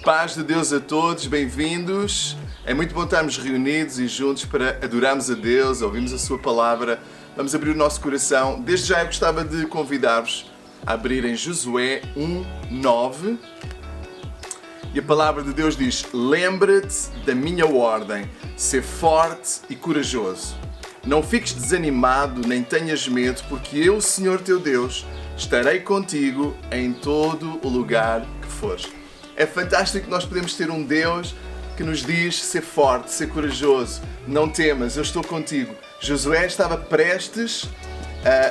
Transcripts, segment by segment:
Paz de Deus a todos, bem-vindos. É muito bom estarmos reunidos e juntos para adorarmos a Deus, ouvirmos a Sua Palavra. Vamos abrir o nosso coração. Desde já eu gostava de convidar-vos a abrirem Josué 1:9. E a Palavra de Deus diz: lembra-te da minha ordem, ser forte e corajoso. Não fiques desanimado nem tenhas medo, porque eu, Senhor teu Deus, estarei contigo em todo o lugar que fores. É fantástico que nós podemos ter um Deus que nos diz ser forte, ser corajoso. Não temas, eu estou contigo. Josué estava prestes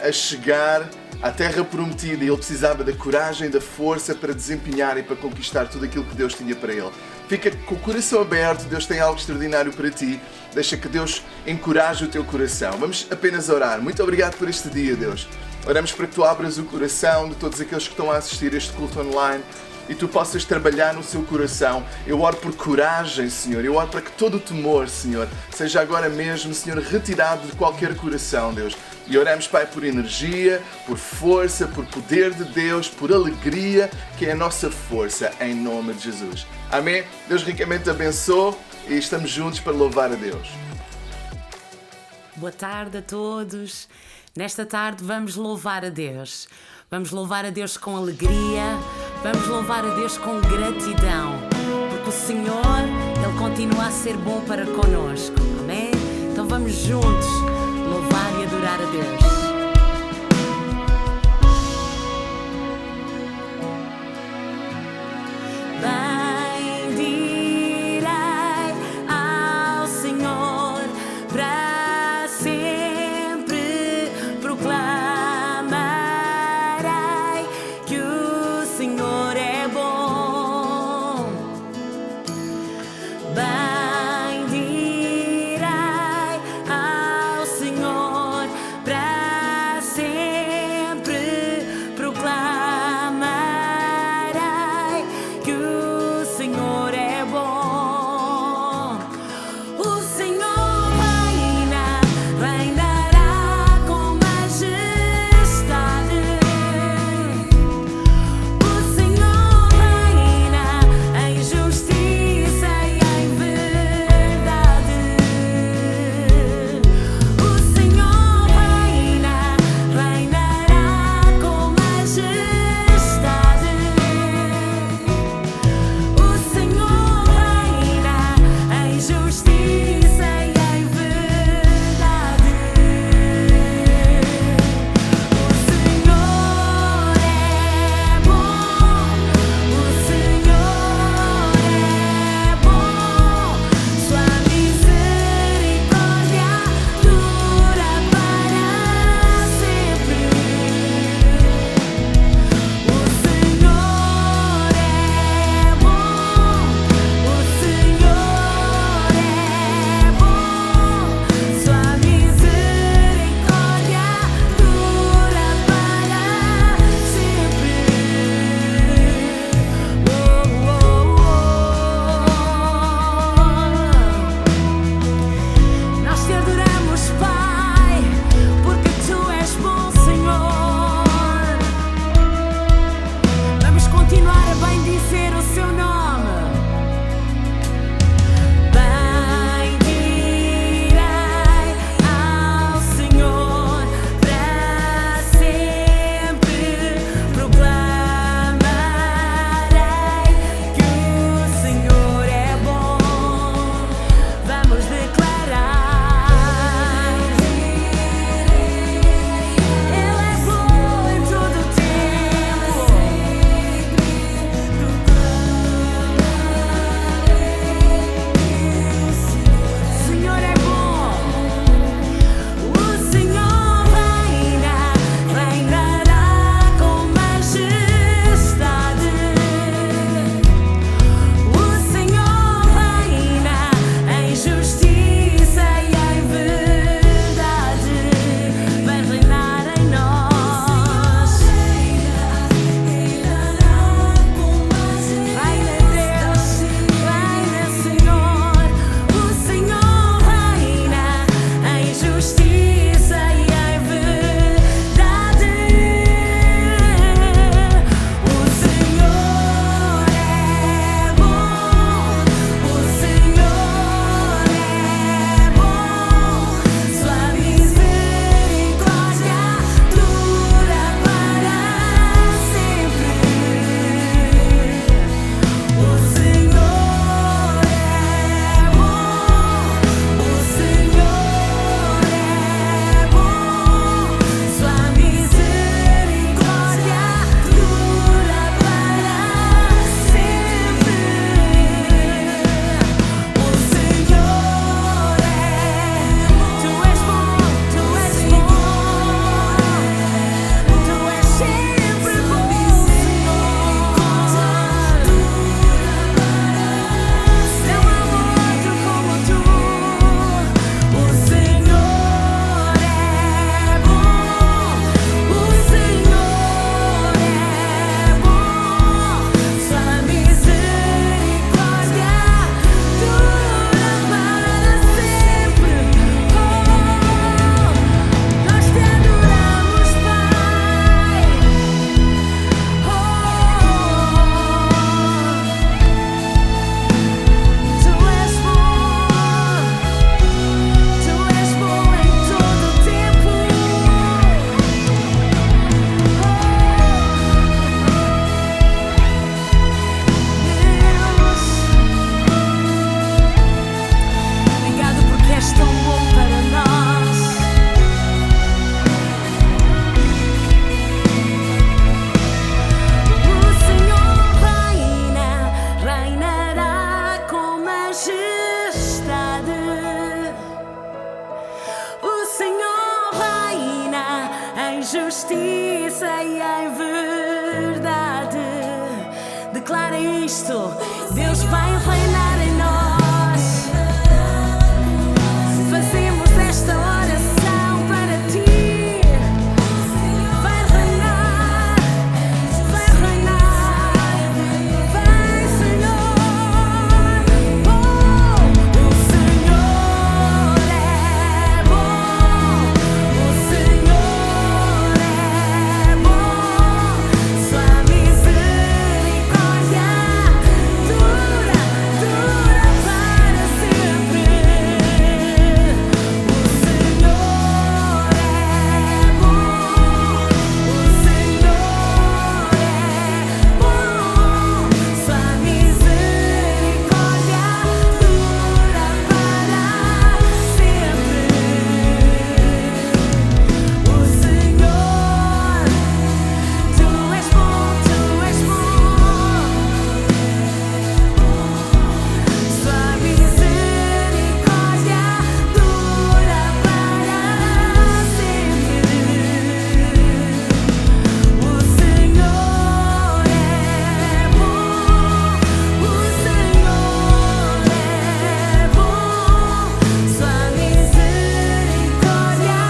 a chegar à terra prometida e ele precisava da coragem, da força para desempenhar e para conquistar tudo aquilo que Deus tinha para ele. Fica com o coração aberto, Deus tem algo extraordinário para ti. Deixa que Deus encoraje o teu coração. Vamos apenas orar. Muito obrigado por este dia, Deus. Oramos para que tu abras o coração de todos aqueles que estão a assistir este culto online e tu possas trabalhar no seu coração. Eu oro por coragem, Senhor. Eu oro para que todo o temor, Senhor, seja agora mesmo, Senhor, retirado de qualquer coração, Deus. E oramos, Pai, por energia, por força, por poder de Deus, por alegria, que é a nossa força, em nome de Jesus. Amém? Deus ricamente abençoe e estamos juntos para louvar a Deus. Boa tarde a todos. Nesta tarde vamos louvar a Deus. Vamos louvar a Deus com alegria. Vamos louvar a Deus com gratidão. Porque o Senhor, Ele continua a ser bom para conosco. Amém? Então vamos juntos louvar e adorar a Deus. Bendirei ao Senhor para isto. Deus vai reinar em nós. Fazemos esta oração para ti. Vai reinar, vai reinar, vai, Senhor. Oh, o Senhor é bom, o Senhor é bom. Sua misericórdia dura, dura para sempre. O Senhor é bom, o Senhor é bom. Sua misericórdia dura para sempre. O Senhor, tu és bom, tu és bom. Sua misericórdia dura para sempre. O Senhor é bom, o Senhor é bom. Sua misericórdia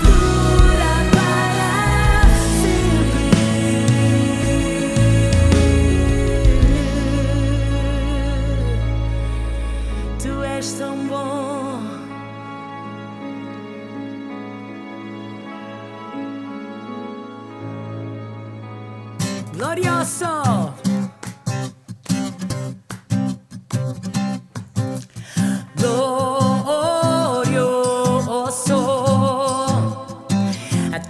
dura para sempre. Tu és tão bom. Glorioso. Glorioso.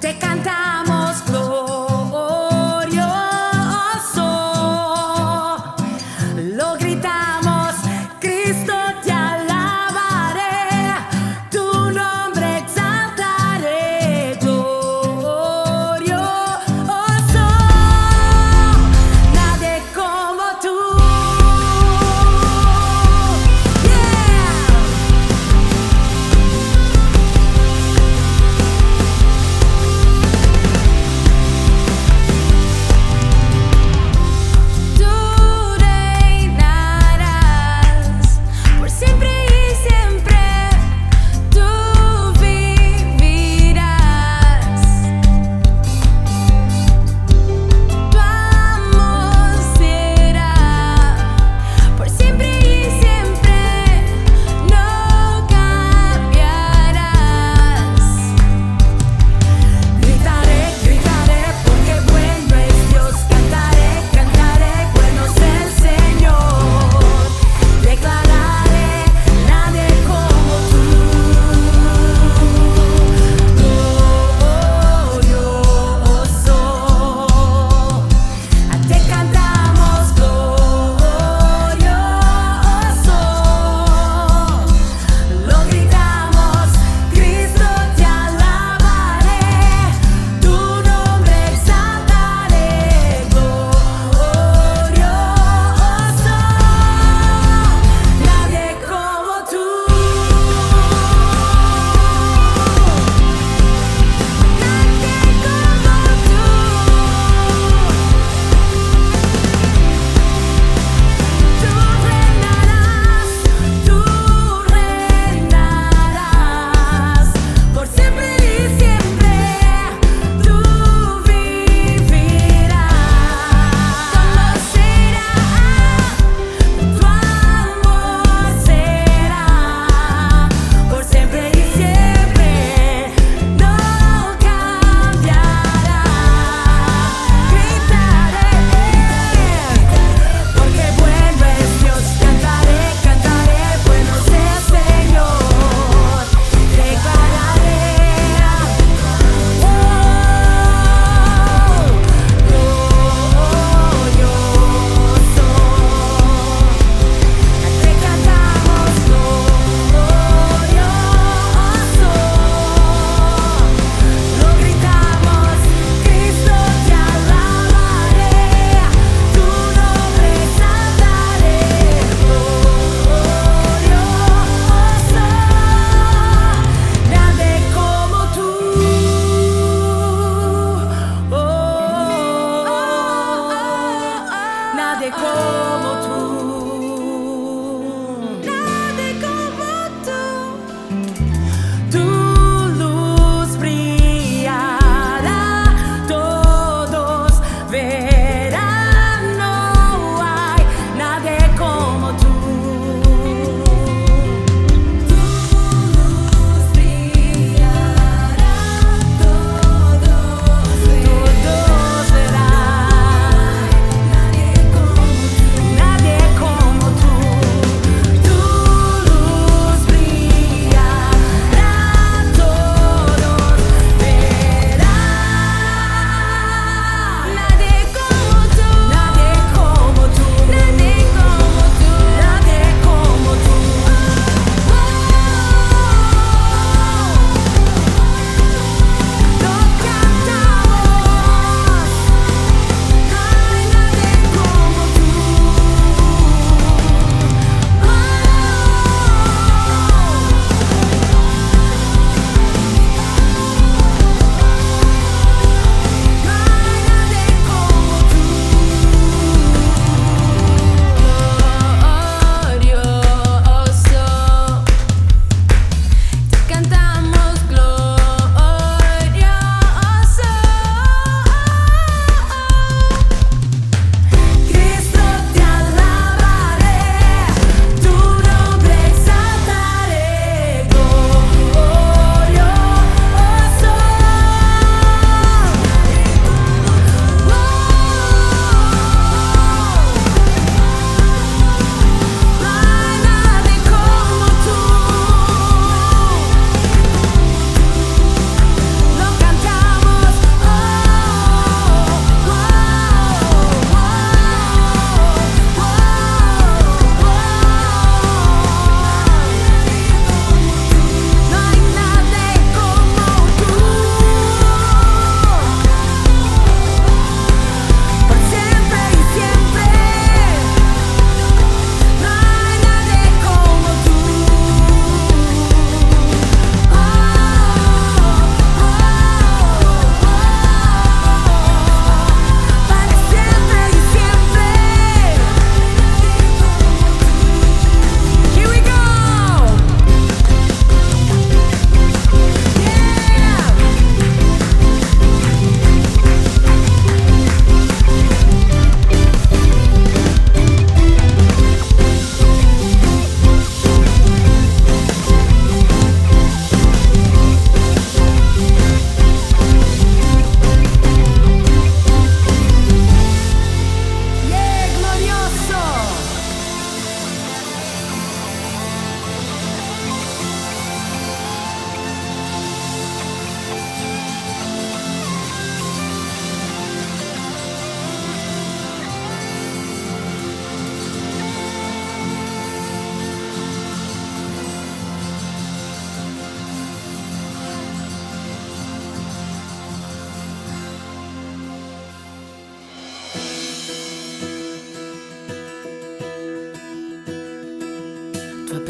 Te cantamos glorioso. Lo gritamos, Cristo te alabaré, tu nombre exaltaré. Glorioso.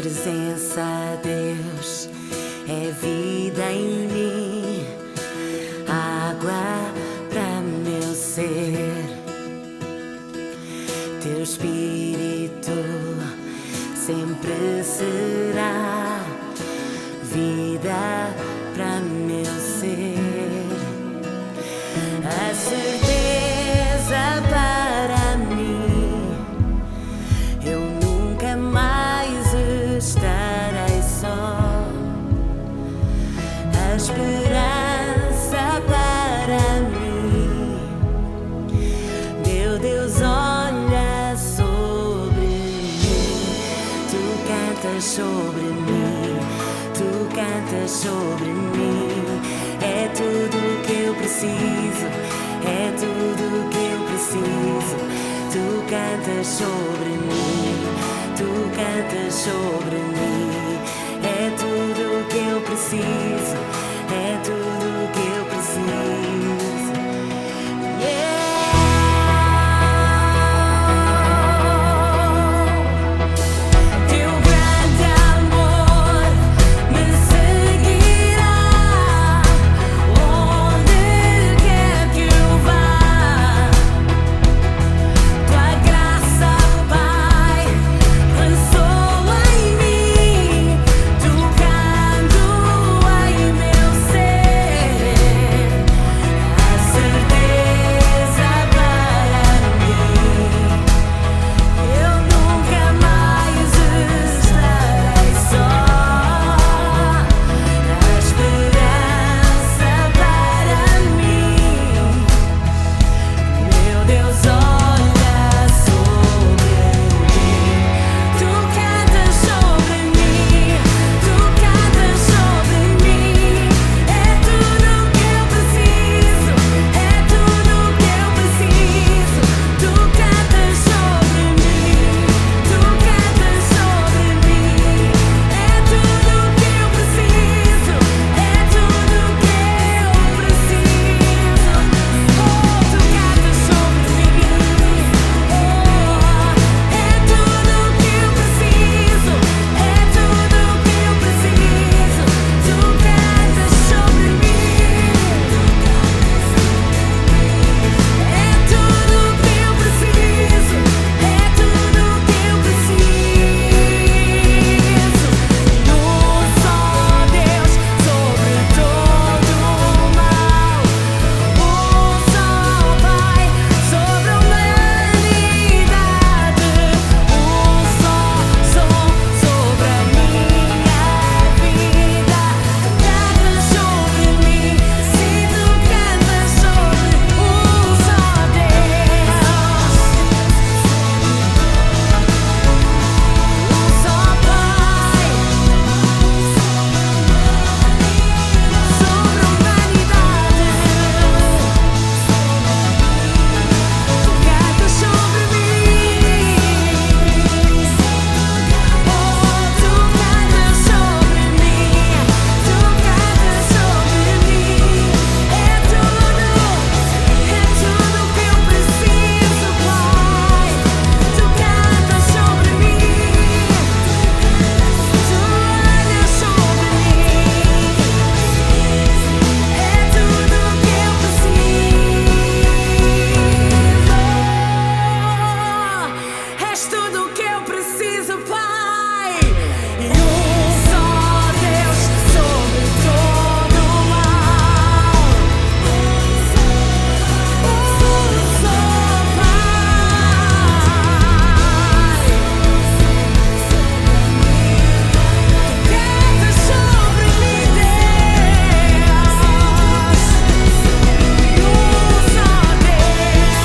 presença, Deus, é vida em mim, água para meu ser. Teu Espírito sempre será vida para meu ser. A certeza para mim, eu nunca mais estarei só. A esperança para mim, meu Deus olha sobre mim. Tu cantas sobre mim, tu cantas sobre mim. É tudo que eu preciso, é tudo que eu preciso. Tu cantas sobre mim, tu cantas sobre mim. É tudo que eu preciso, é tudo que eu preciso. Yeah! Teu grande amor me seguirá onde quer que eu vá. Tua graça, Pai, ressoa em mim, tocando em meu ser. A certeza para mim, eu nunca mais estarei só. A esperança para mim, meu Deus olha sobre mim. Tu cantas sobre mim, tu cantas sobre mim. É tudo que eu preciso, é tudo que eu preciso. Tu cantas sobre mim, tu cantas sobre mim. É tudo que eu preciso, é tudo que eu preciso. Oh, tu cantas sobre mim. Oh, é tudo que eu preciso, é tudo que eu preciso. Tu cantas sobre mim. É tudo que eu preciso, é tudo que eu preciso. Um só Deus sobre todo o mal, um só Pai sobre a humanidade, um só som sobre a minha vida. Tu cantas sobre mim, sim, tu cantas sobre um só Deus, um só Pai sobre a humanidade. Tu cantas sobre mim. Oh, tu cantas sobre mim, tu cantas sobre mim. É tudo que eu preciso, Pai. Tu cantas sobre mim, tu olhas sobre mim. É tudo que eu preciso. És tudo que eu preciso, Pai. E um só Deus sobre todo o mal, um só Pai. Tu cantas sobre mim, Deus. Um só Deus.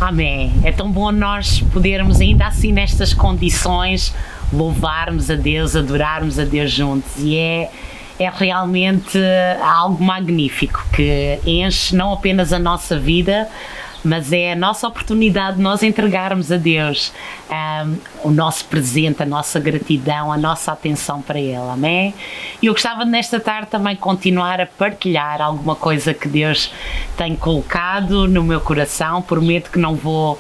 Amém. É tão bom nós podermos, ainda assim nestas condições, louvarmos a Deus, adorarmos a Deus juntos. E é realmente algo magnífico que enche não apenas a nossa vida, mas é a nossa oportunidade de nós entregarmos a Deus o nosso presente, a nossa gratidão, a nossa atenção para Ele, amém? E eu gostava nesta tarde também continuar a partilhar alguma coisa que Deus tem colocado no meu coração. Prometo que não vou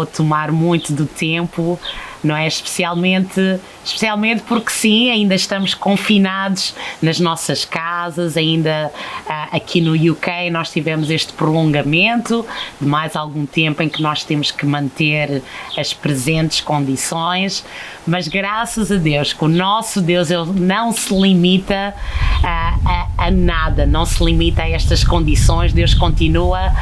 tomar muito do tempo, não é? Especialmente porque sim, ainda estamos confinados nas nossas casas, ainda aqui no UK nós tivemos este prolongamento de mais algum tempo em que nós temos que manter as presentes condições, mas graças a Deus que o nosso Deus ele não se limita a nada, não se limita a estas condições. Deus continua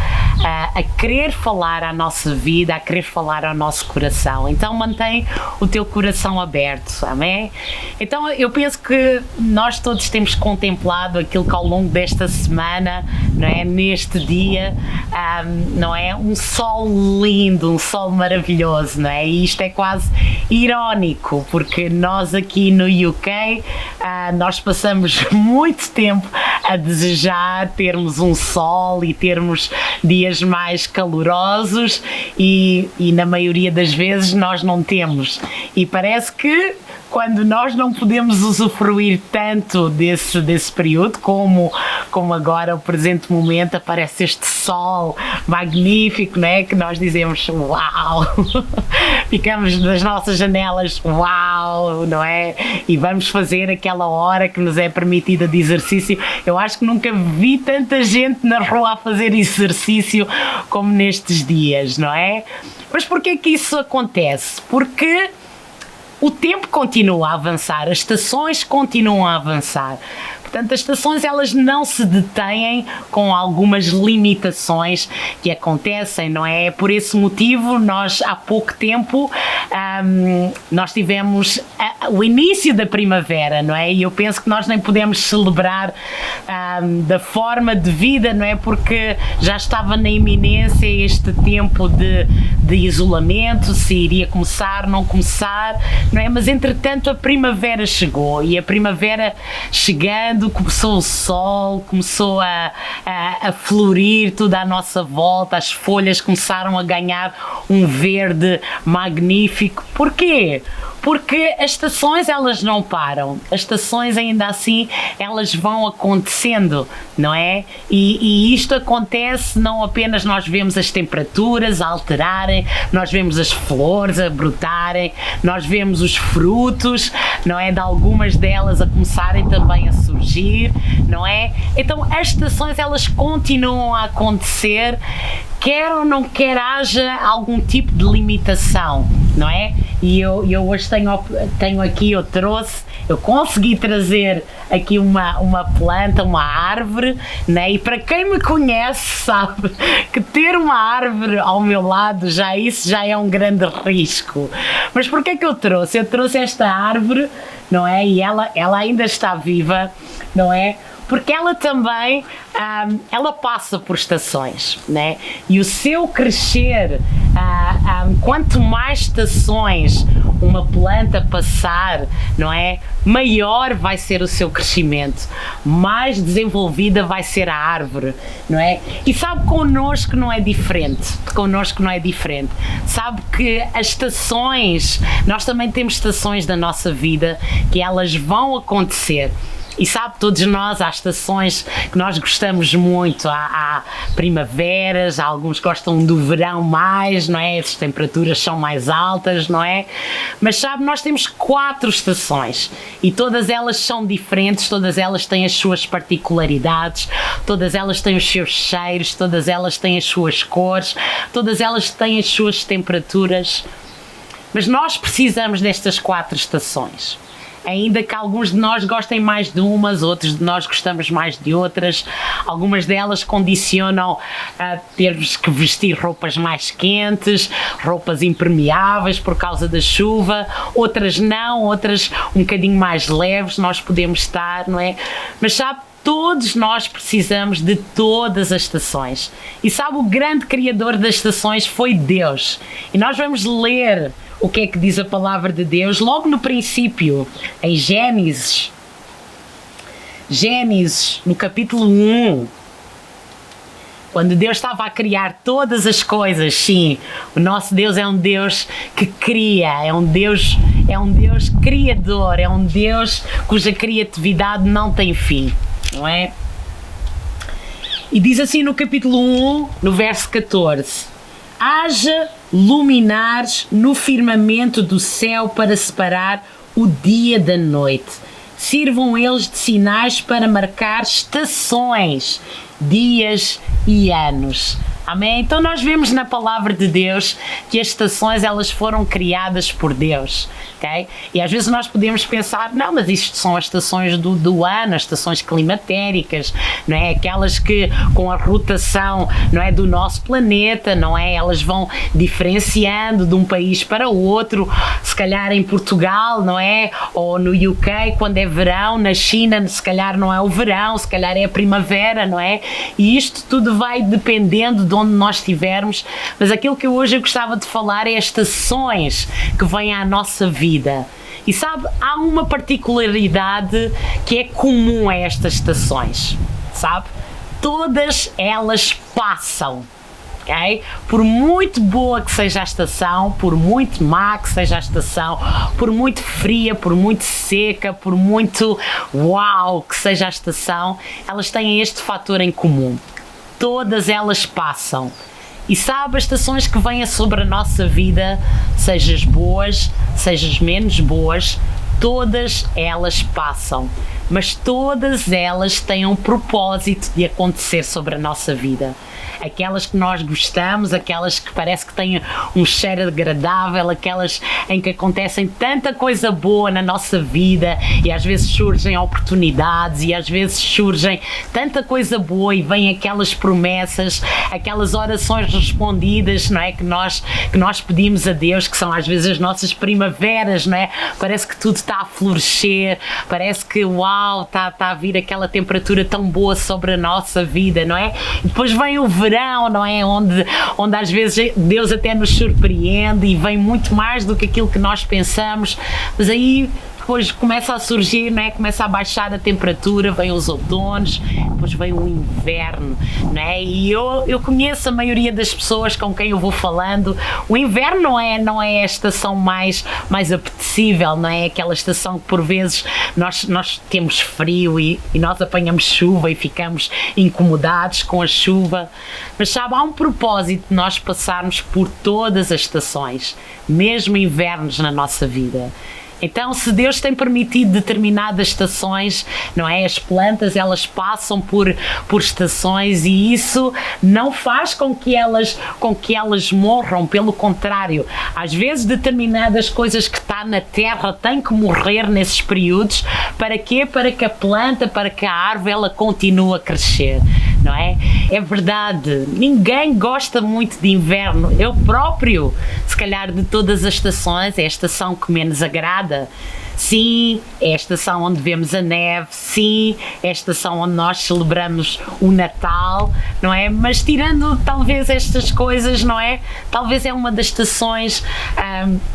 a querer falar à nossa vida, a querer falar ao nosso coração. Então mantém o teu coração aberto, amém? Então eu penso que nós todos temos contemplado aquilo que ao longo desta semana, não é? Neste dia, não é? Um sol lindo, um sol maravilhoso, não é? E isto é quase irónico, porque nós aqui no UK, nós passamos muito tempo a desejar termos um sol e termos dias mais calorosos e na maioria das vezes nós não temos. E parece que quando nós não podemos usufruir tanto desse período, como agora o presente momento, aparece este sol magnífico, não é? Que nós dizemos uau, ficamos nas nossas janelas uau, não é? E vamos fazer aquela hora que nos é permitida de exercício. Eu acho que nunca vi tanta gente na rua a fazer exercício como nestes dias, não é? Mas porquê que isso acontece? Porque o tempo continua a avançar, as estações continuam a avançar. Portanto, as estações elas não se detêm com algumas limitações que acontecem, não é? Por esse motivo, nós há pouco tempo nós tivemos o início da primavera, não é? E eu penso que nós nem podemos celebrar da forma devida, não é? Porque já estava na iminência este tempo de isolamento, se iria começar, não começar, não é? Mas entretanto a primavera chegou e a primavera chegando começou o sol, começou a florir tudo à nossa volta, as folhas começaram a ganhar um verde magnífico. Porquê? Porque as estações elas não param, as estações ainda assim elas vão acontecendo, não é? E isto acontece não apenas nós vemos as temperaturas a alterarem, nós vemos as flores a brotarem, nós vemos os frutos, não é? De algumas delas a começarem também a surgir, não é? Então as estações elas continuam a acontecer, quer ou não quer haja algum tipo de limitação, não é? E eu hoje tenho aqui, eu consegui trazer aqui uma planta, uma árvore, né? E para quem me conhece sabe que ter uma árvore ao meu lado isso já é um grande risco. Mas porquê é que eu trouxe? Eu trouxe esta árvore, não é? E ela ainda está viva, não é? Porque ela também, ela passa por estações, né? E o seu crescer, quanto mais estações uma planta passar, não é? Maior vai ser o seu crescimento, mais desenvolvida vai ser a árvore, não é? E sabe, connosco não é diferente, sabe que as estações, nós também temos estações da nossa vida que elas vão acontecer. E sabe, todos nós, há estações que nós gostamos muito, há primaveras, alguns gostam do verão mais, não é? As temperaturas são mais altas, não é? Mas sabe, nós temos 4 estações e todas elas são diferentes, todas elas têm as suas particularidades, todas elas têm os seus cheiros, todas elas têm as suas cores, todas elas têm as suas temperaturas. Mas nós precisamos destas 4 estações. Ainda que alguns de nós gostem mais de umas, outros de nós gostamos mais de outras, algumas delas condicionam a termos que vestir roupas mais quentes, roupas impermeáveis por causa da chuva, outras não, outras um bocadinho mais leves nós podemos estar, não é? Mas sabe, todos nós precisamos de todas as estações. E sabe, o grande criador das estações foi Deus. E nós vamos ler o que é que diz a palavra de Deus logo no princípio, em Gênesis, no capítulo 1. Quando Deus estava a criar todas as coisas, sim, o nosso Deus é um Deus que cria, é um Deus criador, é um Deus cuja criatividade não tem fim, não é? E diz assim no capítulo 1, no verso 14: haja luminares no firmamento do céu para separar o dia da noite. Sirvam eles de sinais para marcar estações, dias e anos. Amém? Então nós vemos na palavra de Deus que as estações, elas foram criadas por Deus, ok? E às vezes nós podemos pensar, não, mas isto são as estações do ano, as estações climatéricas, não é? Aquelas que com a rotação, não é, do nosso planeta, não é? Elas vão diferenciando de um país para o outro, se calhar em Portugal, não é? Ou no UK, quando é verão, na China, se calhar não é o verão, se calhar é a primavera, não é? E isto tudo vai dependendo de onde nós estivermos, mas aquilo que hoje eu gostava de falar é as estações que vêm à nossa vida. E sabe, há uma particularidade que é comum a estas estações, sabe? Todas elas passam, ok? Por muito boa que seja a estação, por muito má que seja a estação, por muito fria, por muito seca, por muito uau que seja a estação, elas têm este fator em comum. Todas elas passam. E sabe, as estações que vêm sobre a nossa vida, sejas boas, sejas menos boas, todas elas passam. Mas todas elas têm um propósito de acontecer sobre a nossa vida. Aquelas que nós gostamos, aquelas que parece que têm um cheiro agradável, aquelas em que acontecem tanta coisa boa na nossa vida e às vezes surgem oportunidades e às vezes surgem tanta coisa boa e vêm aquelas promessas, aquelas orações respondidas, não é? Que nós pedimos a Deus, que são às vezes as nossas primaveras, não é? Parece que tudo está a florescer, parece que uau, está a vir aquela temperatura tão boa sobre a nossa vida, não é? E depois vem o verão, não é? Onde às vezes Deus até nos surpreende e vem muito mais do que aquilo que nós pensamos, mas aí depois começa a surgir, não é? Começa a baixar a temperatura, vem os outonos, depois vem o inverno, não é? E eu conheço a maioria das pessoas com quem eu vou falando. O inverno não é a estação mais apetecível, não é? Aquela estação que por vezes nós temos frio e nós apanhamos chuva e ficamos incomodados com a chuva. Mas sabe, há um propósito de nós passarmos por todas as estações, mesmo invernos na nossa vida. Então, se Deus tem permitido determinadas estações, não é? As plantas, elas passam por estações e isso não faz com que elas morram, pelo contrário. Às vezes, determinadas coisas que está na terra têm que morrer nesses períodos. Para quê? Para que a planta, para que a árvore, ela continue a crescer, não é? É verdade, ninguém gosta muito de inverno. Eu próprio, se calhar de todas as estações, é a estação que menos agrada. Sim, é a estação onde vemos a neve, sim, é a estação onde nós celebramos o Natal, não é? Mas tirando talvez estas coisas, não é? Talvez é uma das estações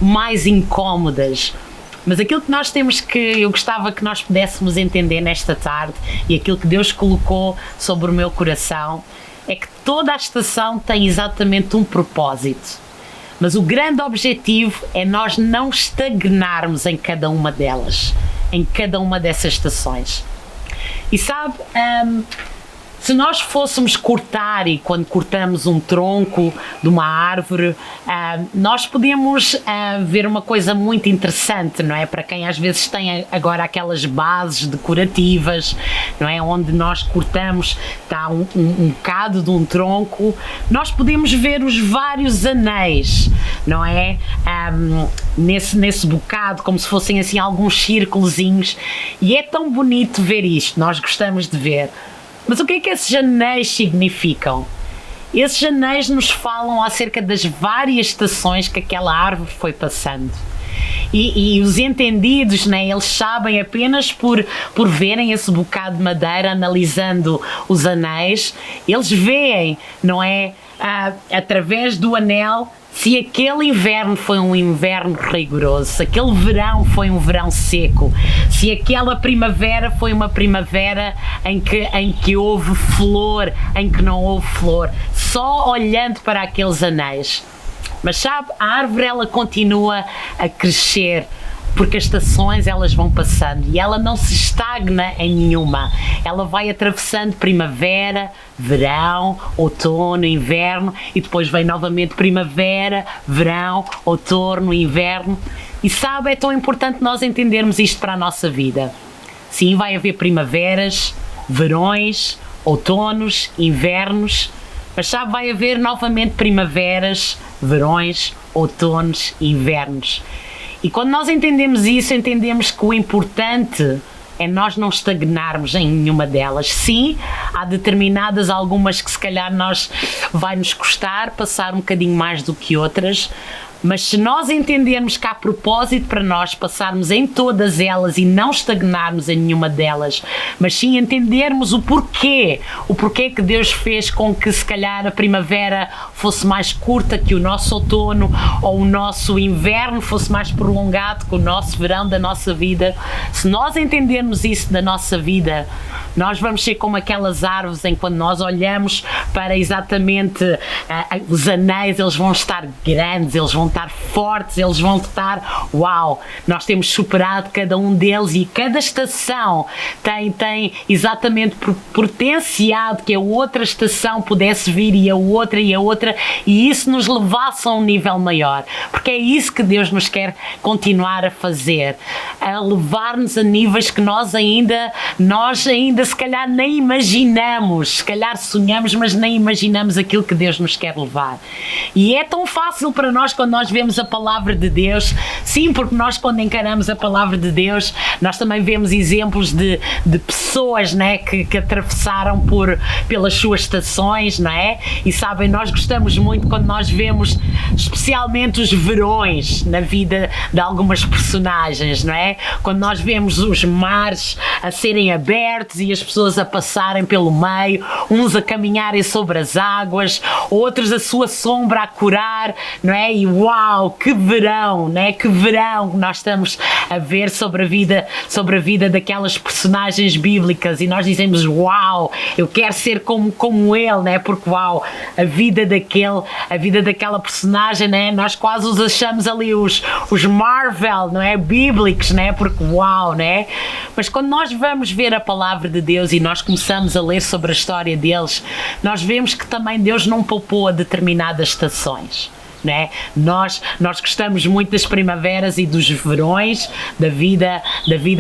mais incómodas. Mas aquilo que eu gostava que nós pudéssemos entender nesta tarde, e aquilo que Deus colocou sobre o meu coração, é que toda a estação tem exatamente um propósito. Mas o grande objetivo é nós não estagnarmos em cada uma delas, em cada uma dessas estações. E sabe, se nós fôssemos cortar, e quando cortamos um tronco de uma árvore, nós podemos ver uma coisa muito interessante, não é? Para quem às vezes tem agora aquelas bases decorativas, não é? Onde nós cortamos, está um bocado de um tronco, nós podemos ver os vários anéis, não é? Nesse bocado, como se fossem assim alguns círculozinhos, e é tão bonito ver isto, nós gostamos de ver. Mas o que é que esses anéis significam? Esses anéis nos falam acerca das várias estações que aquela árvore foi passando. E os entendidos, né, eles sabem apenas por verem esse bocado de madeira, analisando os anéis, eles veem, não é, através do anel, se aquele inverno foi um inverno rigoroso, se aquele verão foi um verão seco, se aquela primavera foi uma primavera em que houve flor, em que não houve flor, só olhando para aqueles anéis. Mas sabe, a árvore ela continua a crescer, porque as estações elas vão passando e ela não se estagna em nenhuma. Ela vai atravessando primavera, verão, outono, inverno e depois vem novamente primavera, verão, outono, inverno. E sabe, é tão importante nós entendermos isto para a nossa vida. Sim, vai haver primaveras, verões, outonos, invernos, mas sabe, vai haver novamente primaveras, verões, outonos, invernos. E quando nós entendemos isso, entendemos que o importante é nós não estagnarmos em nenhuma delas. Sim, há determinadas, algumas que se calhar vai nos custar passar um bocadinho mais do que outras, mas se nós entendermos que há propósito para nós passarmos em todas elas e não estagnarmos em nenhuma delas, mas sim entendermos o porquê que Deus fez com que se calhar a primavera fosse mais curta que o nosso outono ou o nosso inverno fosse mais prolongado que o nosso verão da nossa vida. Se nós entendermos isso da nossa vida, nós vamos ser como aquelas árvores em que quando nós olhamos para exatamente os anéis, eles vão estar grandes, eles vão estar fortes, eles vão estar, uau, nós temos superado cada um deles e cada estação tem exatamente potenciado que a outra estação pudesse vir e a outra e isso nos levasse a um nível maior, porque é isso que Deus nos quer continuar a fazer, a levar-nos a níveis que nós ainda se calhar nem imaginamos, se calhar sonhamos, mas nem imaginamos aquilo que Deus nos quer levar. E é tão fácil para nós quando nós vemos a palavra de Deus, sim, porque nós quando encaramos a palavra de Deus, nós também vemos exemplos de pessoas, né, que atravessaram pelas suas estações, não é? E sabem, nós gostamos muito quando nós vemos especialmente os verões na vida de algumas personagens, não é? Quando nós vemos os mares a serem abertos e as pessoas a passarem pelo meio, uns a caminharem sobre as águas, outros a sua sombra a curar, não é? E uau, que verão, né? Que verão que nós estamos a ver sobre a vida daquelas personagens bíblicas e nós dizemos, uau, eu quero ser como ele, né? Porque uau, a vida daquela personagem, né? Nós quase os achamos ali os Marvel, não é? Bíblicos, né? Porque uau, né? Mas quando nós vamos ver a palavra de Deus e nós começamos a ler sobre a história deles, nós vemos que também Deus não poupou a determinadas estações. Né? Nós gostamos muito das primaveras e dos verões, da vida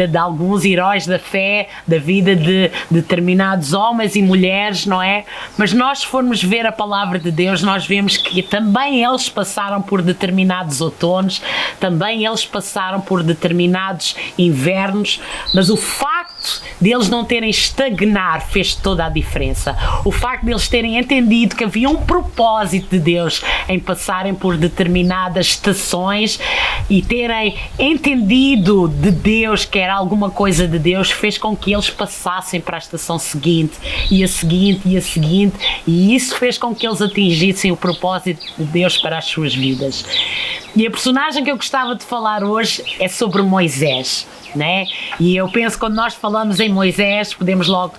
de alguns heróis da fé, da vida de determinados homens e mulheres, não é? Mas nós, se formos ver a palavra de Deus, nós vemos que também eles passaram por determinados outonos, também eles passaram por determinados invernos, mas o facto deles não terem estagnado fez toda a diferença. O facto deles terem entendido que havia um propósito de Deus em passarem por determinadas estações e terem entendido de Deus que era alguma coisa de Deus fez com que eles passassem para a estação seguinte e a seguinte e a seguinte, e isso fez com que eles atingissem o propósito de Deus para as suas vidas. E a personagem que eu gostava de falar hoje é sobre Moisés, né? E eu penso que quando nós falamos em Moisés podemos logo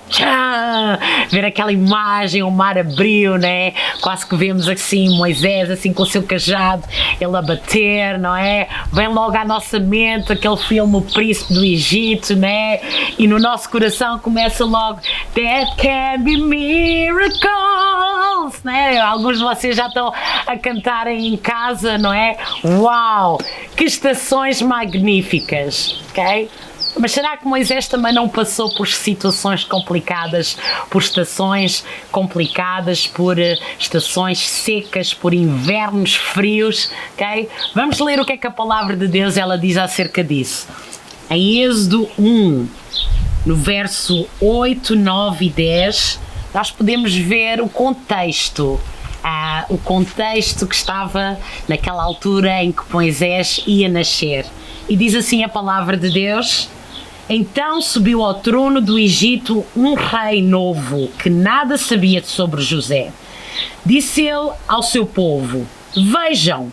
ver aquela imagem, o mar abriu, né? Quase que vemos assim Moisés assim com o seu cajado, ele a bater, não é? Vem logo à nossa mente aquele filme O Príncipe do Egito, né? E no nosso coração começa logo That can be miracles, né? Alguns de vocês já estão a cantarem em casa, não é? Uau, que estações magníficas, ok? Mas será que Moisés também não passou por situações complicadas, por estações complicadas, por estações secas, por invernos frios, ok? Vamos ler o que é que a palavra de Deus ela diz acerca disso. Em Êxodo 1, no verso 8, 9 e 10, nós podemos ver o contexto que estava naquela altura em que Moisés ia nascer. E diz assim a palavra de Deus: então subiu ao trono do Egito um rei novo, que nada sabia sobre José. Disse ele ao seu povo: vejam,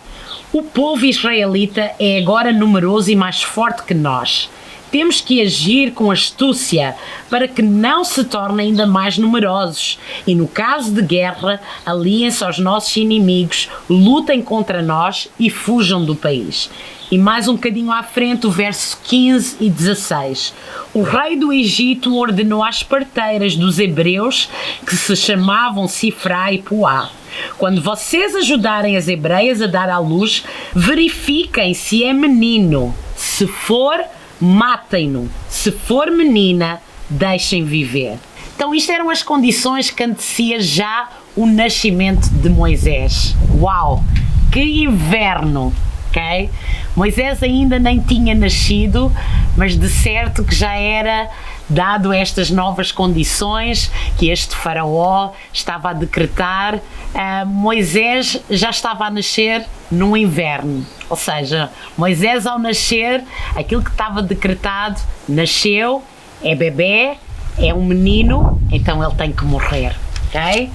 o povo israelita é agora numeroso e mais forte que nós. Temos que agir com astúcia para que não se tornem ainda mais numerosos. E no caso de guerra, aliem-se aos nossos inimigos, lutem contra nós e fujam do país. E mais um bocadinho à frente, o verso 15 e 16. O rei do Egito ordenou às parteiras dos hebreus, que se chamavam Sifrá e Puá: quando vocês ajudarem as hebreias a dar à luz, verifiquem se é menino. Se for, matem-no. Se for menina, deixem viver. Então isto eram as condições que anteciam já o nascimento de Moisés. Uau! Que inverno! Ok? Moisés ainda nem tinha nascido, mas de certo que já era dado estas novas condições que este faraó estava a decretar. Moisés já estava a nascer no inverno, ou seja, Moisés ao nascer, aquilo que estava decretado, nasceu, é bebê, é um menino, então ele tem que morrer, ok?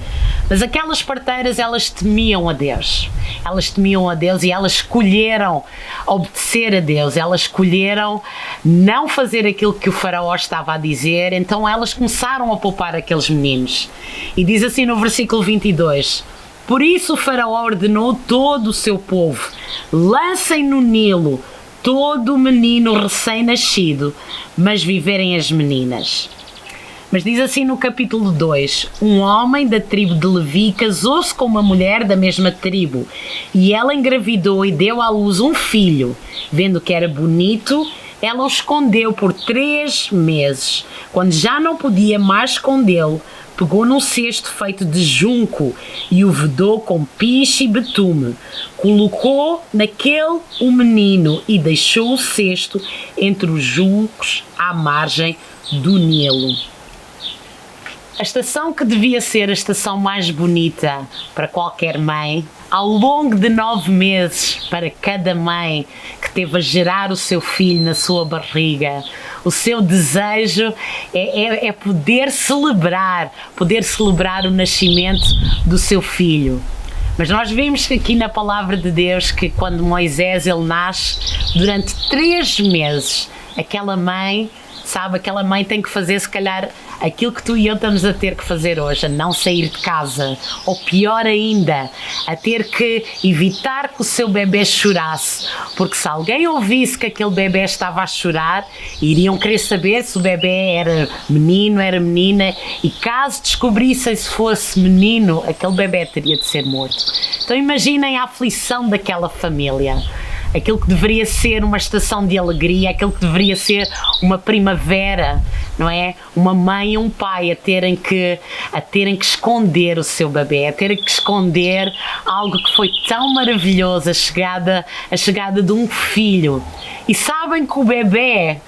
Mas aquelas parteiras, elas temiam a Deus. Elas temiam a Deus e elas escolheram obedecer a Deus. Elas escolheram não fazer aquilo que o faraó estava a dizer. Então elas começaram a poupar aqueles meninos. E diz assim no versículo 22: por isso o faraó ordenou todo o seu povo: lancem no Nilo todo o menino recém-nascido, mas viverem as meninas. Mas diz assim no capítulo 2: um homem da tribo de Levi casou-se com uma mulher da mesma tribo, e ela engravidou e deu à luz um filho. Vendo que era bonito, ela o escondeu por 3 meses. Quando já não podia mais escondê-lo, pegou num cesto feito de junco e o vedou com piche e betume. Colocou naquele o menino e deixou o cesto entre os juncos à margem do Nilo. A estação que devia ser a estação mais bonita para qualquer mãe, ao longo de 9 meses para cada mãe que teve a gerar o seu filho na sua barriga, o seu desejo é poder celebrar o nascimento do seu filho. Mas nós vemos aqui na palavra de Deus que quando Moisés ele nasce, durante 3 meses, aquela mãe tem que fazer se calhar aquilo que tu e eu estamos a ter que fazer hoje, a não sair de casa, ou pior ainda, a ter que evitar que o seu bebê chorasse, porque se alguém ouvisse que aquele bebê estava a chorar, iriam querer saber se o bebê era menino, era menina, e caso descobrissem se fosse menino, aquele bebê teria de ser morto. Então imaginem a aflição daquela família. Aquilo que deveria ser uma estação de alegria, aquilo que deveria ser uma primavera, não é? Uma mãe e um pai a terem que esconder o seu bebê, a terem que esconder algo que foi tão maravilhoso, a chegada de um filho. E sabem que o bebê,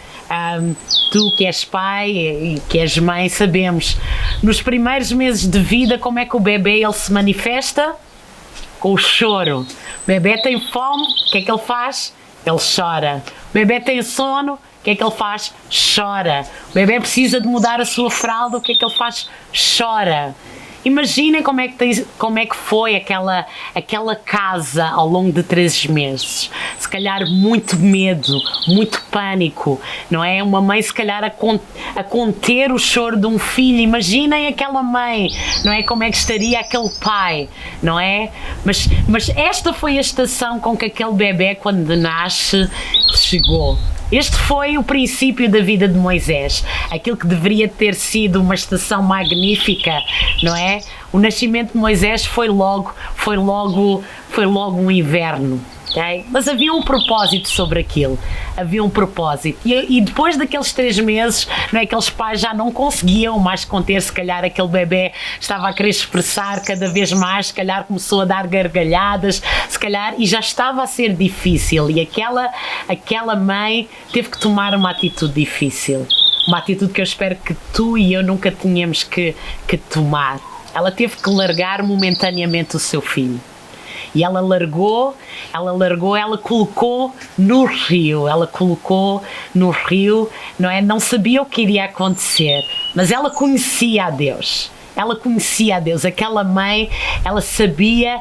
tu que és pai e que és mãe, sabemos, nos primeiros meses de vida, como é que o bebê ele se manifesta? Com o choro. O bebê tem fome, o que é que ele faz? Ele chora. O bebê tem sono, o que é que ele faz? Chora. O bebê precisa de mudar a sua fralda, o que é que ele faz? Chora. Imaginem como é que foi aquela casa ao longo de 3 meses. Se calhar muito medo, muito pânico, não é? Uma mãe se calhar a conter o choro de um filho. Imaginem aquela mãe, não é? Como é que estaria aquele pai, não é? Mas esta foi a estação com que aquele bebê, quando nasce, chegou. Este foi o princípio da vida de Moisés, aquilo que deveria ter sido uma estação magnífica, não é? O nascimento de Moisés foi logo um inverno. Okay? Mas havia um propósito sobre aquilo, havia um propósito. E depois daqueles 3 meses, não é, aqueles pais já não conseguiam mais conter, se calhar aquele bebê estava a querer expressar cada vez mais, se calhar começou a dar gargalhadas, se calhar, e já estava a ser difícil. E aquela mãe teve que tomar uma atitude difícil, uma atitude que eu espero que tu e eu nunca tínhamos que tomar. Ela teve que largar momentaneamente o seu filho. E ela colocou no rio, não é? Não sabia o que iria acontecer, mas ela conhecia a Deus. Aquela mãe, ela sabia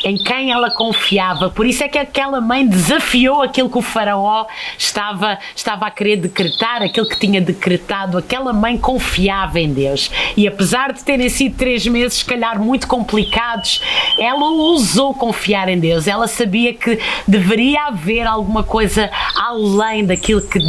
em quem ela confiava. Por isso é que aquela mãe desafiou aquilo que o faraó estava a querer decretar, aquilo que tinha decretado. Aquela mãe confiava em Deus. E apesar de terem sido 3 meses, se calhar, muito complicados, ela ousou confiar em Deus. Ela sabia que deveria haver alguma coisa além daquilo que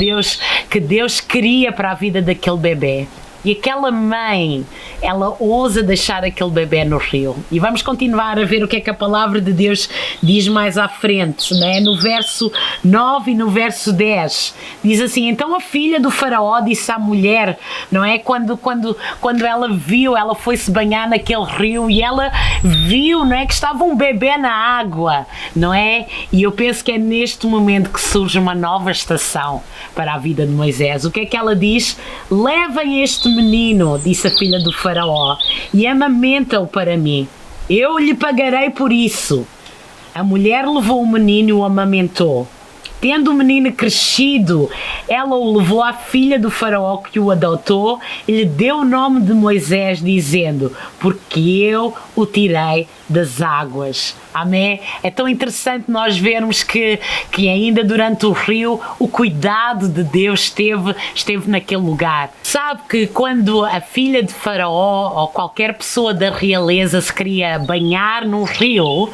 Deus queria para a vida daquele bebê. E aquela mãe, ela ousa deixar aquele bebê no rio. E vamos continuar a ver o que é que a palavra de Deus diz mais à frente, não é? No verso 9 e no verso 10. Diz assim: então a filha do faraó disse à mulher, não é? Quando ela viu, ela foi-se banhar naquele rio e ela viu, não é? Que estava um bebê na água, não é? E eu penso que é neste momento que surge uma nova estação para a vida de Moisés. O que é que ela diz? Levem este menino, disse a filha do faraó, e amamenta-o para mim. Eu lhe pagarei por isso. A mulher levou o menino e o amamentou. Tendo o menino crescido, ela o levou à filha do faraó que o adotou e lhe deu o nome de Moisés, dizendo: porque eu o tirei das águas. Amém? É tão interessante nós vermos que ainda durante o rio o cuidado de Deus esteve naquele lugar. Sabe que quando a filha de faraó ou qualquer pessoa da realeza se queria banhar num rio,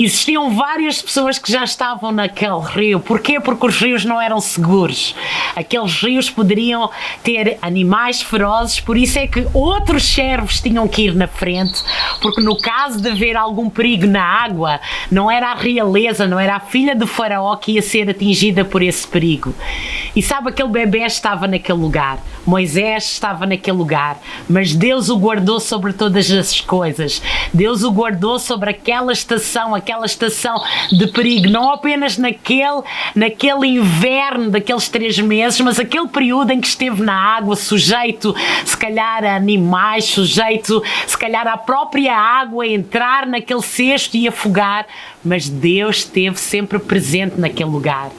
existiam várias pessoas que já estavam naquele rio. Porquê? Porque os rios não eram seguros. Aqueles rios poderiam ter animais ferozes, por isso é que outros servos tinham que ir na frente, porque no caso de haver algum perigo na água, não era a realeza, não era a filha do faraó que ia ser atingida por esse perigo. E sabe, aquele bebê estava naquele lugar, Moisés estava naquele lugar, mas Deus o guardou sobre todas as coisas. Deus o guardou sobre aquela estação de perigo, não apenas naquele inverno daqueles 3 meses, mas aquele período em que esteve na água, sujeito se calhar a animais, sujeito se calhar à própria água, entrar naquele cesto e afogar, mas Deus esteve sempre presente naquele lugar.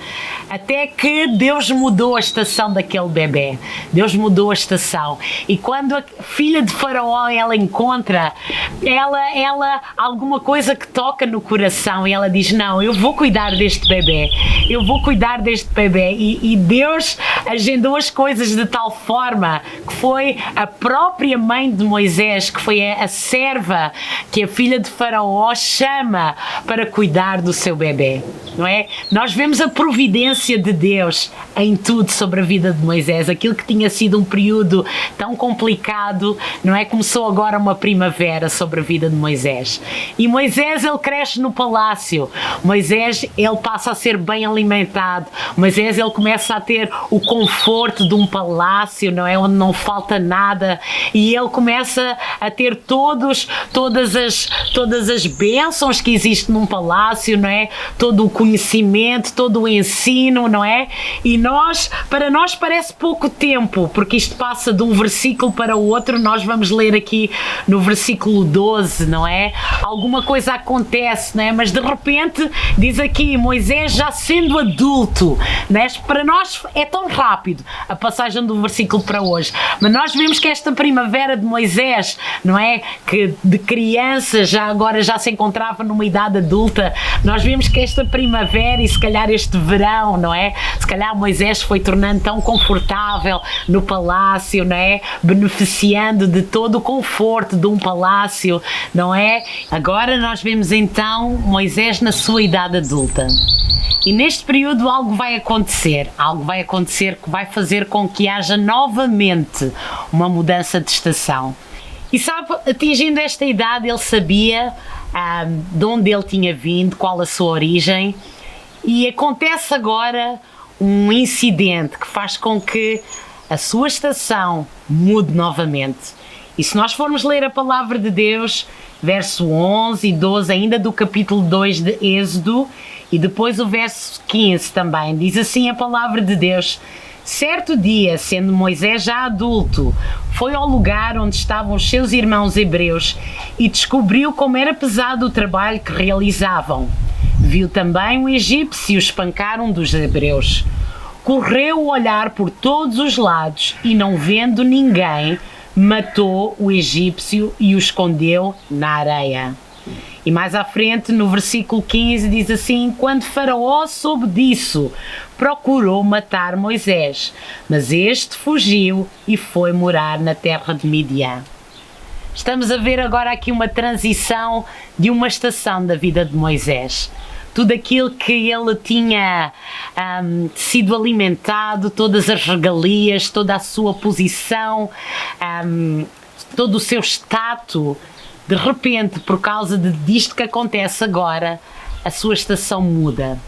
Até que Deus mudou a estação daquele bebê. Deus mudou a estação. E quando a filha de faraó, ela encontra alguma coisa que toca no coração, e ela diz: não, eu vou cuidar deste bebê. E Deus agendou as coisas de tal forma que foi a própria mãe de Moisés, que foi a serva que a filha de faraó chama para cuidar do seu bebê, não é? Nós vemos a providência de Deus em tudo sobre a vida de Moisés. Aquilo que tinha sido um período tão complicado, não é? Começou agora uma primavera sobre a vida de Moisés. E Moisés, ele cresce no palácio. Moisés, ele passa a ser bem alimentado. Moisés, ele começa a ter o conforto de um palácio, não é? Onde não falta nada. E ele começa a ter todas as bênçãos que existem num palácio, não é? Todo o conhecimento, todo o ensino, não é? E para nós parece pouco tempo, porque isto passa de um versículo para o outro. Nós vamos ler aqui no versículo 12, não é? Alguma coisa acontece, não é? Mas de repente diz aqui, Moisés já sendo adulto, não é? Para nós é tão rápido a passagem do versículo para hoje, mas nós vemos que esta primavera de Moisés, não é? Que de criança agora já se encontrava numa idade adulta. Nós vemos que esta primavera e se calhar este verão, não é? Se calhar Moisés foi tornando tão confortável no palácio, não é? Beneficiando de todo o conforto de um palácio, não é? Agora nós vemos então Moisés na sua idade adulta. E neste período algo vai acontecer que vai fazer com que haja novamente uma mudança de estação. E sabe, atingindo esta idade, ele sabia de onde ele tinha vindo, qual a sua origem, e acontece agora um incidente que faz com que a sua estação mude novamente. E se nós formos ler a palavra de Deus, verso 11 e 12, ainda do capítulo 2 de Êxodo, e depois o verso 15 também, diz assim a palavra de Deus: Certo dia, sendo Moisés já adulto, foi ao lugar onde estavam os seus irmãos hebreus e descobriu como era pesado o trabalho que realizavam. Viu também um egípcio espancar um dos hebreus. Correu a olhar por todos os lados e, não vendo ninguém, matou o egípcio e o escondeu na areia. E mais à frente, no versículo 15, diz assim: quando Faraó soube disso, procurou matar Moisés, mas este fugiu e foi morar na terra de Midian. Estamos a ver agora aqui uma transição de uma estação da vida de Moisés. Tudo aquilo que ele tinha sido alimentado, todas as regalias, toda a sua posição, todo o seu status, de repente, por causa disto que acontece agora, a sua estação muda.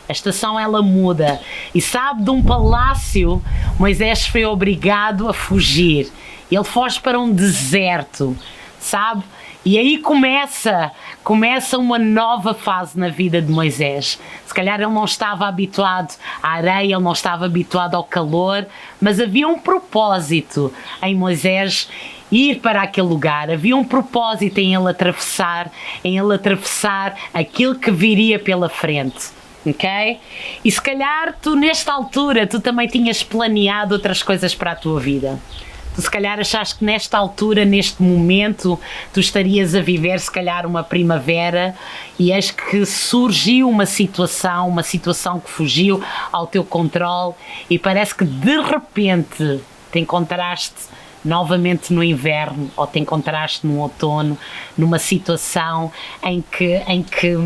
A estação, ela muda. E sabe, de um palácio, Moisés foi obrigado a fugir. Ele foge para um deserto, sabe? E aí começa uma nova fase na vida de Moisés. Se calhar ele não estava habituado à areia, ele não estava habituado ao calor, mas havia um propósito em Moisés ir para aquele lugar. Havia um propósito em ele atravessar aquilo que viria pela frente. Ok? E se calhar tu, nesta altura, tu também tinhas planeado outras coisas para a tua vida. Tu se calhar achaste que nesta altura, neste momento, tu estarias a viver se calhar uma primavera e eis que surgiu uma situação que fugiu ao teu controle e parece que de repente te encontraste novamente no inverno ou te encontraste no outono, numa situação em que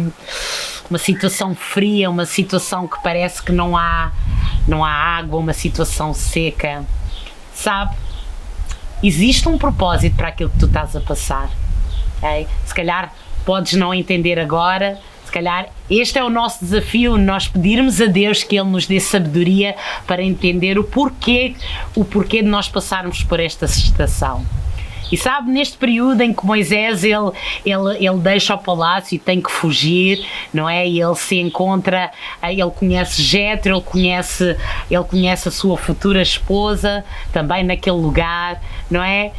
uma situação fria, uma situação que parece que não há água, uma situação seca, sabe? Existe um propósito para aquilo que tu estás a passar, okay? Se calhar podes não entender agora, se calhar este é o nosso desafio, nós pedirmos a Deus que Ele nos dê sabedoria para entender o porquê de nós passarmos por esta estação. E sabe, neste período em que Moisés ele deixa o palácio e tem que fugir, não é? E ele se encontra, ele conhece Jétro, ele conhece a sua futura esposa também naquele lugar, não é?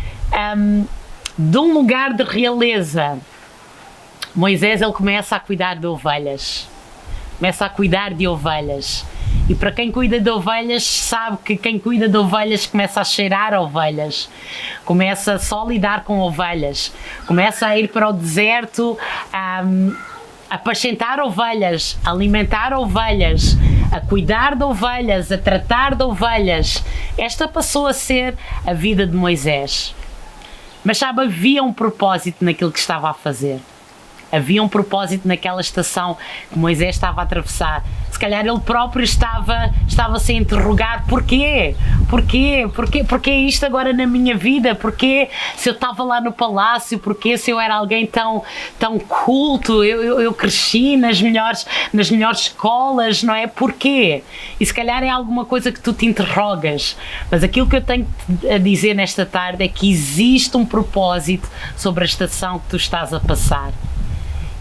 De um lugar de realeza, Moisés ele começa a cuidar de ovelhas. E para quem cuida de ovelhas, sabe que quem cuida de ovelhas começa a cheirar ovelhas, começa só a lidar com ovelhas, começa a ir para o deserto a apacentar ovelhas, a alimentar ovelhas, a cuidar de ovelhas, a tratar de ovelhas. Esta passou a ser a vida de Moisés. Mas sabe, havia um propósito naquilo que estava a fazer. Havia um propósito naquela estação que Moisés estava a atravessar. Se calhar ele próprio estava-se a interrogar: porquê? Porquê isto agora na minha vida? Porquê se eu estava lá no palácio? Porquê se eu era alguém tão culto? Eu cresci nas melhores escolas, não é? Porquê? E se calhar é alguma coisa que tu te interrogas. Mas aquilo que eu tenho a dizer nesta tarde é que existe um propósito sobre a estação que tu estás a passar.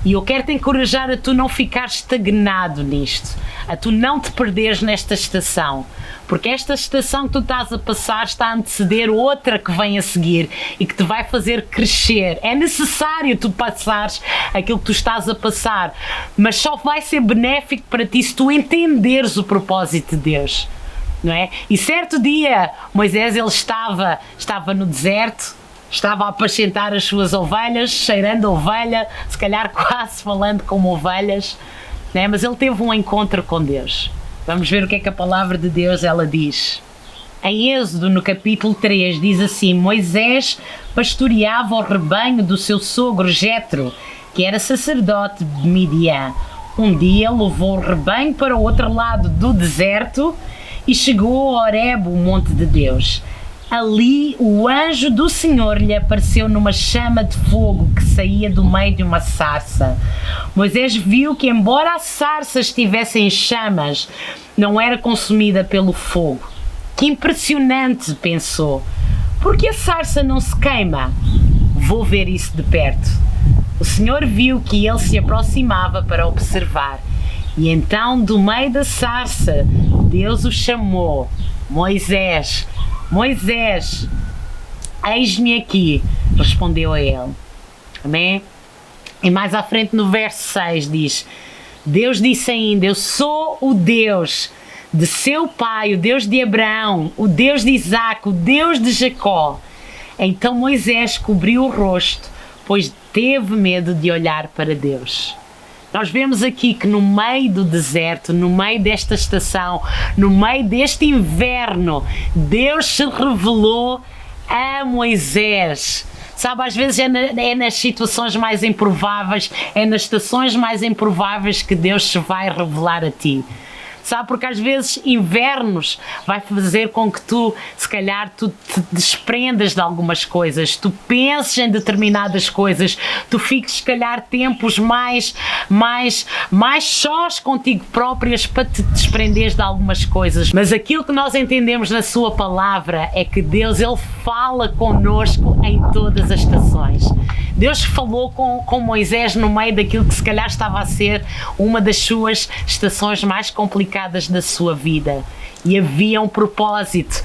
E eu quero te encorajar a tu não ficar estagnado nisto, a tu não te perderes nesta estação, porque esta estação que tu estás a passar está a anteceder outra que vem a seguir e que te vai fazer crescer. É necessário tu passares aquilo que tu estás a passar, mas só vai ser benéfico para ti se tu entenderes o propósito de Deus, não é? E certo dia, Moisés ele estava no deserto, estava a apacentar as suas ovelhas, cheirando a ovelha, se calhar quase falando como ovelhas, né? Mas ele teve um encontro com Deus. Vamos ver o que é que a palavra de Deus ela diz. Em Êxodo, no capítulo 3, diz assim: Moisés pastoreava o rebanho do seu sogro Jétro, que era sacerdote de Midian. Um dia levou o rebanho para o outro lado do deserto e chegou a Horebe, o monte de Deus. Ali o anjo do Senhor lhe apareceu numa chama de fogo que saía do meio de uma sarça. Moisés viu que, embora a sarça estivesse em chamas, não era consumida pelo fogo. Que impressionante, pensou. Por que a sarça não se queima? Vou ver isso de perto. O Senhor viu que ele se aproximava para observar. E então, do meio da sarça, Deus o chamou: Moisés, Moisés, eis-me aqui, respondeu a ele. Amém? E mais à frente no verso 6 diz: Deus disse ainda, eu sou o Deus de seu pai, o Deus de Abraão, o Deus de Isaque, o Deus de Jacó. Então Moisés cobriu o rosto, pois teve medo de olhar para Deus. Nós vemos aqui que no meio do deserto, no meio desta estação, no meio deste inverno, Deus se revelou a Moisés. Sabe, às vezes é nas situações mais improváveis, é nas estações mais improváveis que Deus se vai revelar a ti. Sabe, porque às vezes invernos vai fazer com que tu, se calhar, tu te desprendas de algumas coisas, tu penses em determinadas coisas, tu fiques, se calhar, tempos mais sós contigo próprias para te desprenderes de algumas coisas. Mas aquilo que nós entendemos na sua palavra é que Deus, Ele fala connosco em todas as estações. Deus falou com Moisés no meio daquilo que se calhar estava a ser uma das suas estações mais complicadas da sua vida. E havia um propósito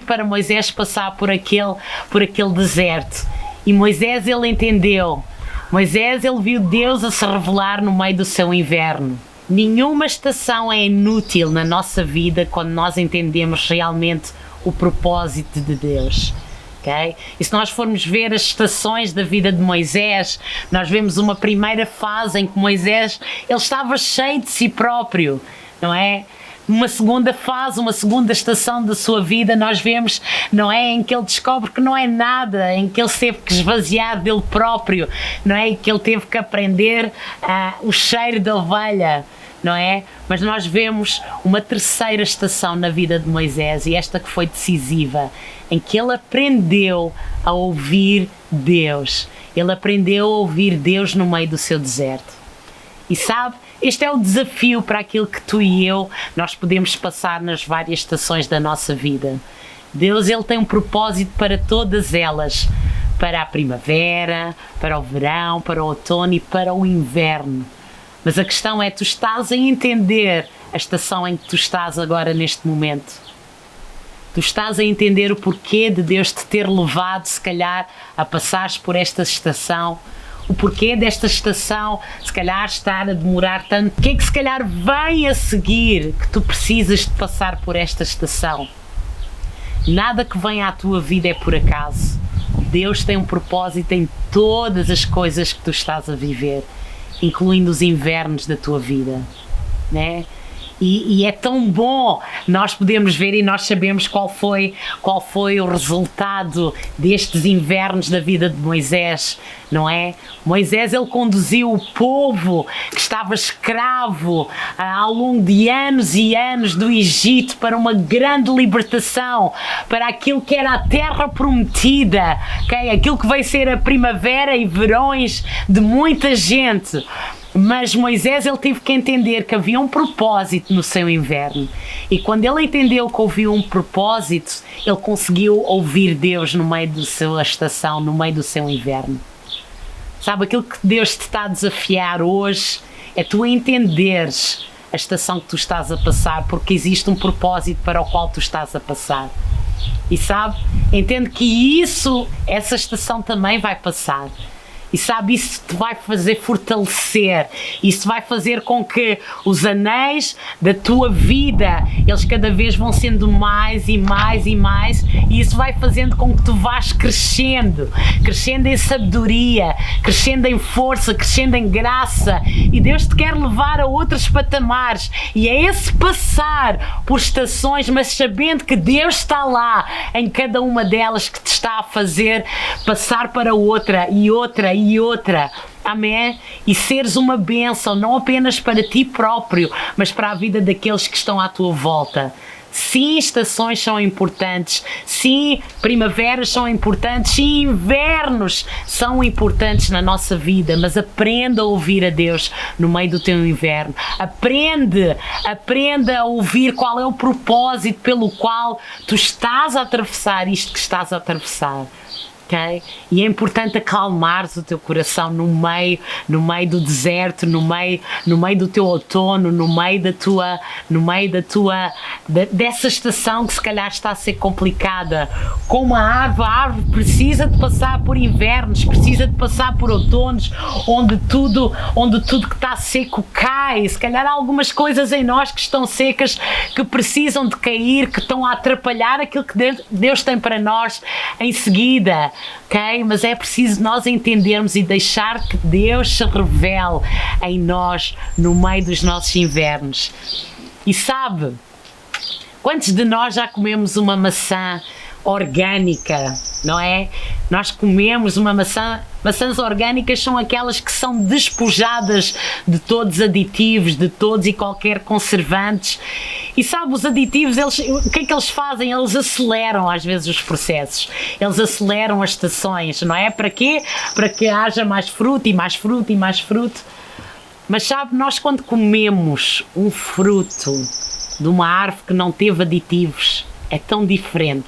para Moisés passar por aquele deserto. E Moisés, ele entendeu. Moisés, ele viu Deus a se revelar no meio do seu inverno. Nenhuma estação é inútil na nossa vida quando nós entendemos realmente o propósito de Deus. Okay? E se nós formos ver as estações da vida de Moisés, nós vemos uma primeira fase em que Moisés, ele estava cheio de si próprio, não é? Uma segunda fase, uma segunda estação da sua vida, nós vemos, não é? Em que ele descobre que não é nada, em que ele teve que esvaziar dele próprio, não é? E que ele teve que aprender o cheiro da ovelha, não é? Mas nós vemos uma terceira estação na vida de Moisés, e esta que foi decisiva, em que ele aprendeu a ouvir Deus. Ele aprendeu a ouvir Deus no meio do seu deserto. E sabe, este é o desafio para aquilo que tu e eu, nós podemos passar nas várias estações da nossa vida. Deus, Ele tem um propósito para todas elas. Para a primavera, para o verão, para o outono e para o inverno. Mas a questão é, tu estás a entender a estação em que tu estás agora neste momento? Tu estás a entender o porquê de Deus te ter levado, se calhar, a passares por esta estação? O porquê desta estação, se calhar, estar a demorar tanto? O que é que, se calhar, vem a seguir que tu precisas de passar por esta estação? Nada que venha à tua vida é por acaso. Deus tem um propósito em todas as coisas que tu estás a viver, incluindo os invernos da tua vida, né? E é tão bom nós podemos ver e nós sabemos qual foi o resultado destes invernos da vida de Moisés, não é? Moisés, ele conduziu o povo que estava escravo ao longo de anos e anos do Egito para uma grande libertação, para aquilo que era a terra prometida, okay? Aquilo que veio ser a primavera e verões de muita gente. Mas Moisés, ele teve que entender que havia um propósito no seu inverno. E quando ele entendeu que havia um propósito, ele conseguiu ouvir Deus no meio da sua estação, no meio do seu inverno. Sabe, aquilo que Deus te está a desafiar hoje é tu entenderes a estação que tu estás a passar, porque existe um propósito para o qual tu estás a passar. E sabe, entende que essa estação também vai passar. E sabe, isso te vai fazer fortalecer, isso vai fazer com que os anéis da tua vida, eles cada vez vão sendo mais e mais e mais, e isso vai fazendo com que tu vás crescendo em sabedoria, crescendo em força, crescendo em graça, e Deus te quer levar a outros patamares, e é esse passar por estações, mas sabendo que Deus está lá em cada uma delas, que te está a fazer passar para outra e outra e outra, amém? E seres uma bênção, não apenas para ti próprio, mas para a vida daqueles que estão à tua volta. Sim, estações são importantes, sim, primaveras são importantes, sim, invernos são importantes na nossa vida, mas aprenda a ouvir a Deus no meio do teu inverno. Aprenda a ouvir qual é o propósito pelo qual tu estás a atravessar isto que estás a atravessar. Okay? E é importante acalmares o teu coração no meio do deserto, no meio do teu outono, dessa estação que se calhar está a ser complicada. Como a árvore precisa de passar por invernos, precisa de passar por outonos, onde tudo que está seco cai. Se calhar há algumas coisas em nós que estão secas, que precisam de cair, que estão a atrapalhar aquilo que Deus tem para nós em seguida. Okay? Mas é preciso nós entendermos e deixar que Deus se revele em nós no meio dos nossos invernos. E sabe, quantos de nós já comemos uma maçã orgânica, não é? Nós comemos uma maçãs orgânicas são aquelas que são despojadas de todos os aditivos, de todos e qualquer conservantes. E sabe, os aditivos, o que é que eles fazem? Eles aceleram às vezes os processos, eles aceleram as estações, não é? Para quê? Para que haja mais fruto e mais fruto e mais fruto. Mas sabe, nós quando comemos um fruto de uma árvore que não teve aditivos, é tão diferente.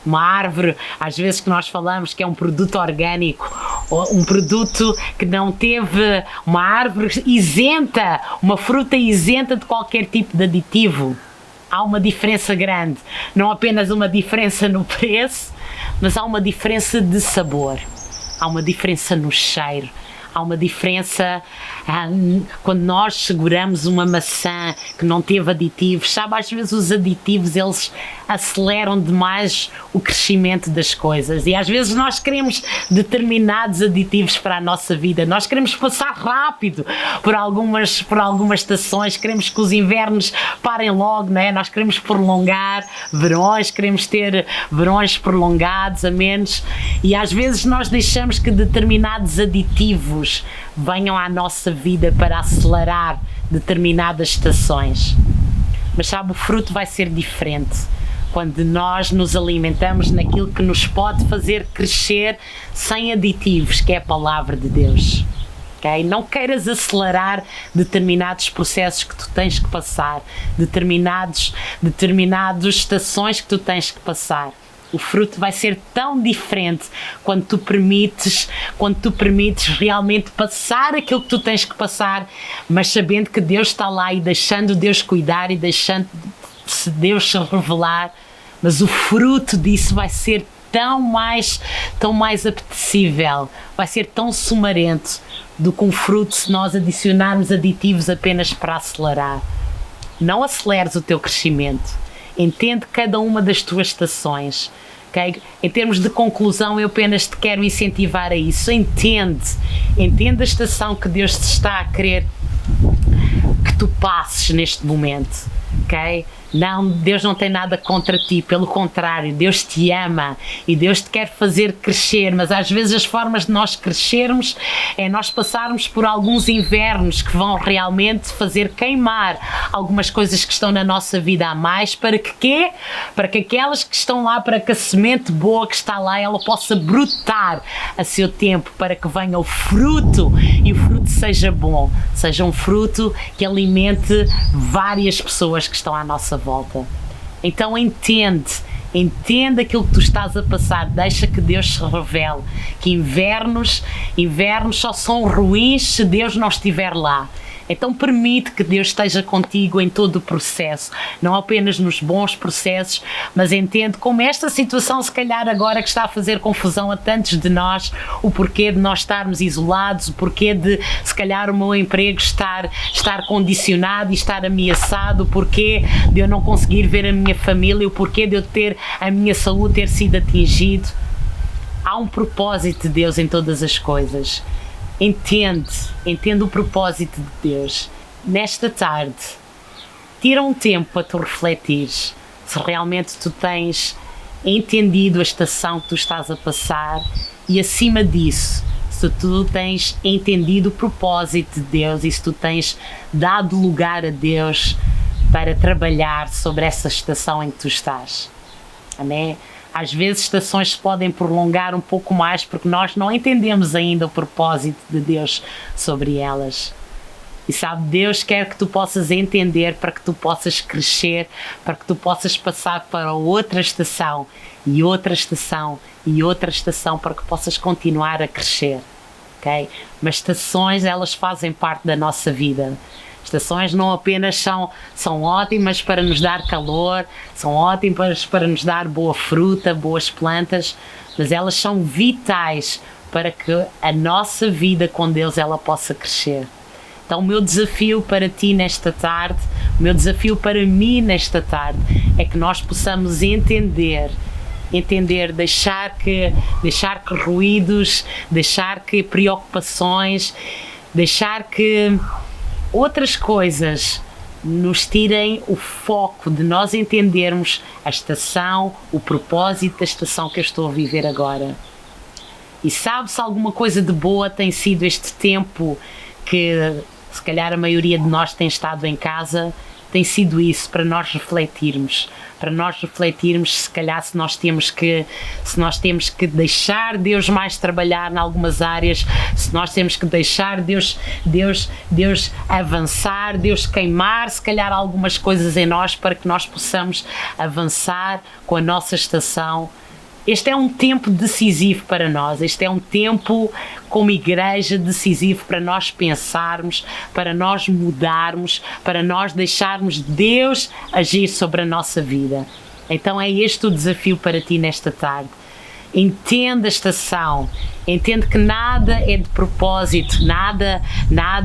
Uma árvore, às vezes que nós falamos que é um produto orgânico, ou um produto que não teve, uma árvore isenta, uma fruta isenta de qualquer tipo de aditivo. Há uma diferença grande, não apenas uma diferença no preço, mas há uma diferença de sabor, há uma diferença no cheiro. Há uma diferença quando nós seguramos uma maçã que não teve aditivos. Sabe, às vezes os aditivos, eles aceleram demais o crescimento das coisas. E às vezes nós queremos determinados aditivos para a nossa vida. Nós queremos passar rápido por algumas estações. Queremos que os invernos parem logo, não é? Nós queremos prolongar verões, queremos ter verões prolongados, amenos. E às vezes nós deixamos que determinados aditivos venham à nossa vida para acelerar determinadas estações. Mas sabe, o fruto vai ser diferente quando nós nos alimentamos naquilo que nos pode fazer crescer sem aditivos, que é a palavra de Deus. Okay? Não queiras acelerar determinados processos que tu tens que passar, determinadas estações que tu tens que passar. O fruto vai ser tão diferente quando tu permites realmente passar aquilo que tu tens que passar, mas sabendo que Deus está lá e deixando Deus cuidar e deixando Deus se revelar. Mas o fruto disso vai ser tão mais apetecível, vai ser tão sumarento do que um fruto se nós adicionarmos aditivos apenas para acelerar. Não aceleres o teu crescimento. Entende cada uma das tuas estações. Okay? Em termos de conclusão, eu apenas te quero incentivar a isso. Entende a estação que Deus te está a querer que tu passes neste momento. Okay? Não, Deus não tem nada contra ti, pelo contrário, Deus te ama e Deus te quer fazer crescer, mas às vezes as formas de nós crescermos é nós passarmos por alguns invernos que vão realmente fazer queimar algumas coisas que estão na nossa vida a mais, para que quê? Para que aquelas que estão lá, para que a semente boa que está lá, ela possa brotar a seu tempo, para que venha o fruto e o fruto seja bom, seja um fruto que alimente várias pessoas que estão à nossa volta. Então entende aquilo que tu estás a passar, deixa que Deus se revele, que invernos só são ruins se Deus não estiver lá. Então permite que Deus esteja contigo em todo o processo, não apenas nos bons processos, mas entende como esta situação, se calhar agora que está a fazer confusão a tantos de nós, o porquê de nós estarmos isolados, o porquê de se calhar o meu emprego estar condicionado e estar ameaçado, o porquê de eu não conseguir ver a minha família, o porquê de eu ter a minha saúde ter sido atingido. Há um propósito de Deus em todas as coisas. Entende o propósito de Deus. Nesta tarde, tira um tempo para tu refletires se realmente tu tens entendido a estação que tu estás a passar e, acima disso, se tu tens entendido o propósito de Deus e se tu tens dado lugar a Deus para trabalhar sobre essa estação em que tu estás. Amém? Às vezes estações se podem prolongar um pouco mais porque nós não entendemos ainda o propósito de Deus sobre elas. E sabe, Deus quer que tu possas entender para que tu possas crescer, para que tu possas passar para outra estação e outra estação e outra estação para que possas continuar a crescer, ok? Mas estações, elas fazem parte da nossa vida. Estações não apenas são ótimas para nos dar calor, são ótimas para nos dar boa fruta, boas plantas, mas elas são vitais para que a nossa vida com Deus ela possa crescer. Então o meu desafio para ti nesta tarde, o meu desafio para mim nesta tarde é que nós possamos entender, deixar que ruídos, deixar que preocupações, deixar que outras coisas nos tirem o foco de nós entendermos a estação, o propósito da estação que eu estou a viver agora. E sabe-se alguma coisa de boa tem sido este tempo que se calhar a maioria de nós tem estado em casa, tem sido isso, para nós refletirmos se calhar se nós temos que deixar Deus mais trabalhar em algumas áreas, se nós temos que deixar Deus avançar, Deus queimar se calhar algumas coisas em nós para que nós possamos avançar com a nossa estação. Este é um tempo decisivo para nós, este é um tempo como igreja decisivo para nós pensarmos, para nós mudarmos, para nós deixarmos Deus agir sobre a nossa vida. Então é este o desafio para ti nesta tarde. Entenda a estação, entende que nada é de propósito, nada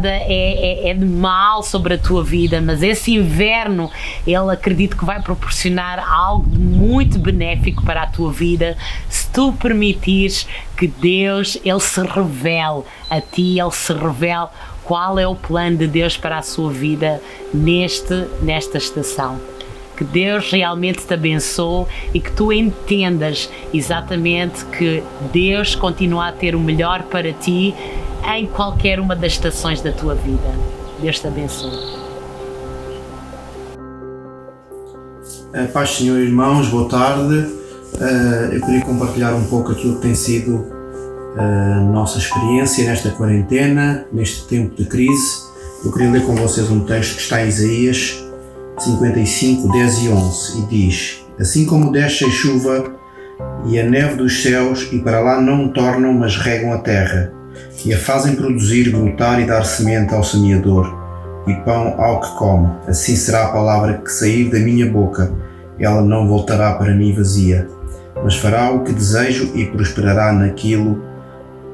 é de mal sobre a tua vida, mas esse inverno, ele acredito que vai proporcionar algo muito benéfico para a tua vida, se tu permitires que Deus, ele se revele a ti, ele se revele qual é o plano de Deus para a sua vida nesta estação. Que Deus realmente te abençoe e que tu entendas exatamente que Deus continua a ter o melhor para ti em qualquer uma das estações da tua vida. Deus te abençoe. Paz, Senhor, irmãos, boa tarde. Eu queria compartilhar um pouco aquilo que tem sido a nossa experiência nesta quarentena, neste tempo de crise. Eu queria ler com vocês um texto que está em Isaías 55, 10 e 11, e diz: assim como desce a chuva e a neve dos céus, e para lá não tornam, mas regam a terra, e a fazem produzir, brotar e dar semente ao semeador, e pão ao que come, assim será a palavra que sair da minha boca, ela não voltará para mim vazia, mas fará o que desejo e prosperará naquilo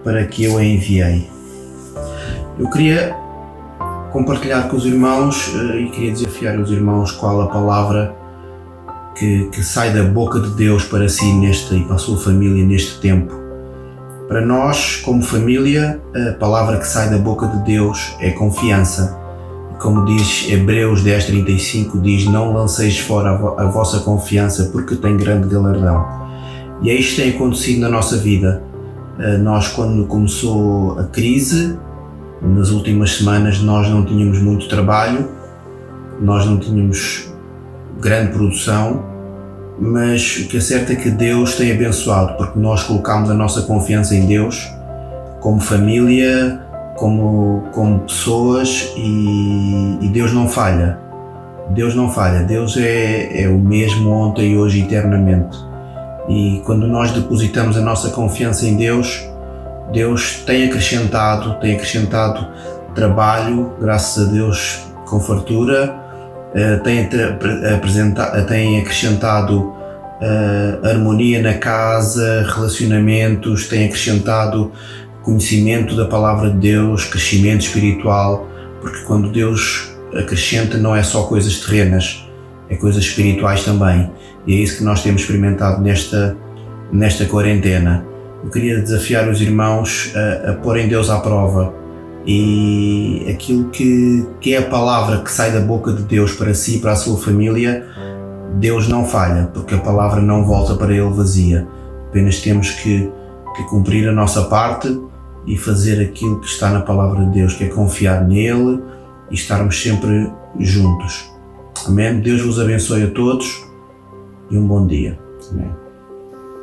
para que eu a enviei. Eu queria compartilhar com os irmãos e queria desafiar os irmãos qual a palavra que sai da boca de Deus para si e para a sua família neste tempo. Para nós, como família, a palavra que sai da boca de Deus é confiança. Como diz Hebreus 10:35, diz: não lanceis fora a vossa confiança, porque tem grande galardão. E é isto que tem acontecido na nossa vida. Nós, quando começou a crise, nas últimas semanas, nós não tínhamos muito trabalho, nós não tínhamos grande produção, mas o que é certo é que Deus tem abençoado, porque nós colocamos a nossa confiança em Deus, como família, como pessoas, e Deus não falha. Deus não falha. Deus é o mesmo ontem, hoje e eternamente. E quando nós depositamos a nossa confiança em Deus, Deus tem acrescentado trabalho, graças a Deus, com fartura, tem acrescentado harmonia na casa, relacionamentos, tem acrescentado conhecimento da palavra de Deus, crescimento espiritual, porque quando Deus acrescenta não é só coisas terrenas, é coisas espirituais também, e é isso que nós temos experimentado nesta quarentena. Eu queria desafiar os irmãos a porem Deus à prova, e aquilo que é a palavra que sai da boca de Deus para si e para a sua família, Deus não falha, porque a palavra não volta para Ele vazia. Apenas temos que cumprir a nossa parte e fazer aquilo que está na palavra de Deus, que é confiar nele e estarmos sempre juntos. Amém? Deus vos abençoe a todos e um bom dia. Amém.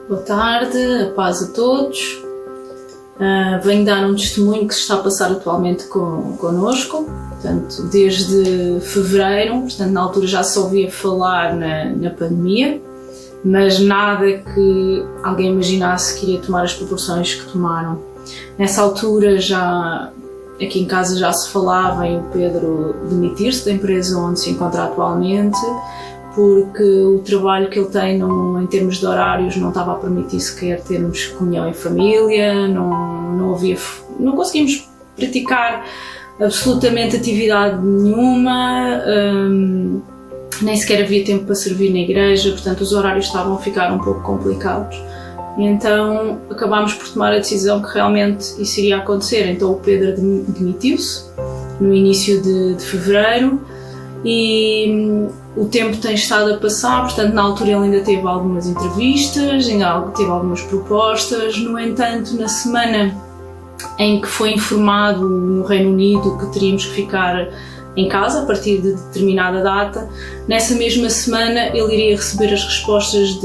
Boa tarde, a paz a todos. Venho dar um testemunho que se está a passar atualmente connosco, portanto, desde fevereiro, portanto, na altura já se ouvia falar na pandemia, mas nada que alguém imaginasse que iria tomar as proporções que tomaram. Nessa altura, já aqui em casa já se falava em o Pedro demitir-se da empresa onde se encontra atualmente, porque o trabalho que ele tem em termos de horários não estava a permitir sequer termos comunhão em família, não conseguimos praticar absolutamente atividade nenhuma, nem sequer havia tempo para servir na igreja, portanto os horários estavam a ficar um pouco complicados. E então acabámos por tomar a decisão que realmente isso iria acontecer. Então o Pedro demitiu-se no início de fevereiro e o tempo tem estado a passar, portanto na altura ele ainda teve algumas entrevistas, ainda teve algumas propostas. No entanto, na semana em que foi informado no Reino Unido que teríamos que ficar em casa a partir de determinada data, nessa mesma semana ele iria receber as respostas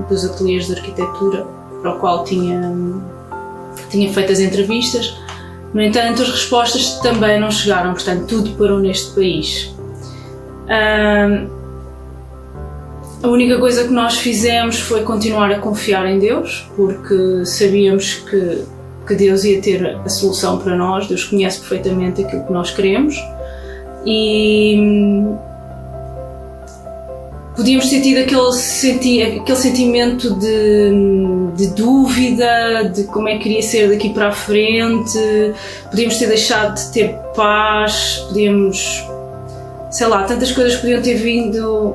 dos ateliês de arquitetura para o qual tinha feito as entrevistas. No entanto, as respostas também não chegaram, portanto tudo parou neste país. A única coisa que nós fizemos foi continuar a confiar em Deus, porque sabíamos que Deus ia ter a solução para nós. Deus conhece perfeitamente aquilo que nós queremos e podíamos ter tido aquele sentimento de dúvida, de como é que iria ser daqui para a frente, podíamos ter deixado de ter paz, tantas coisas podiam ter vindo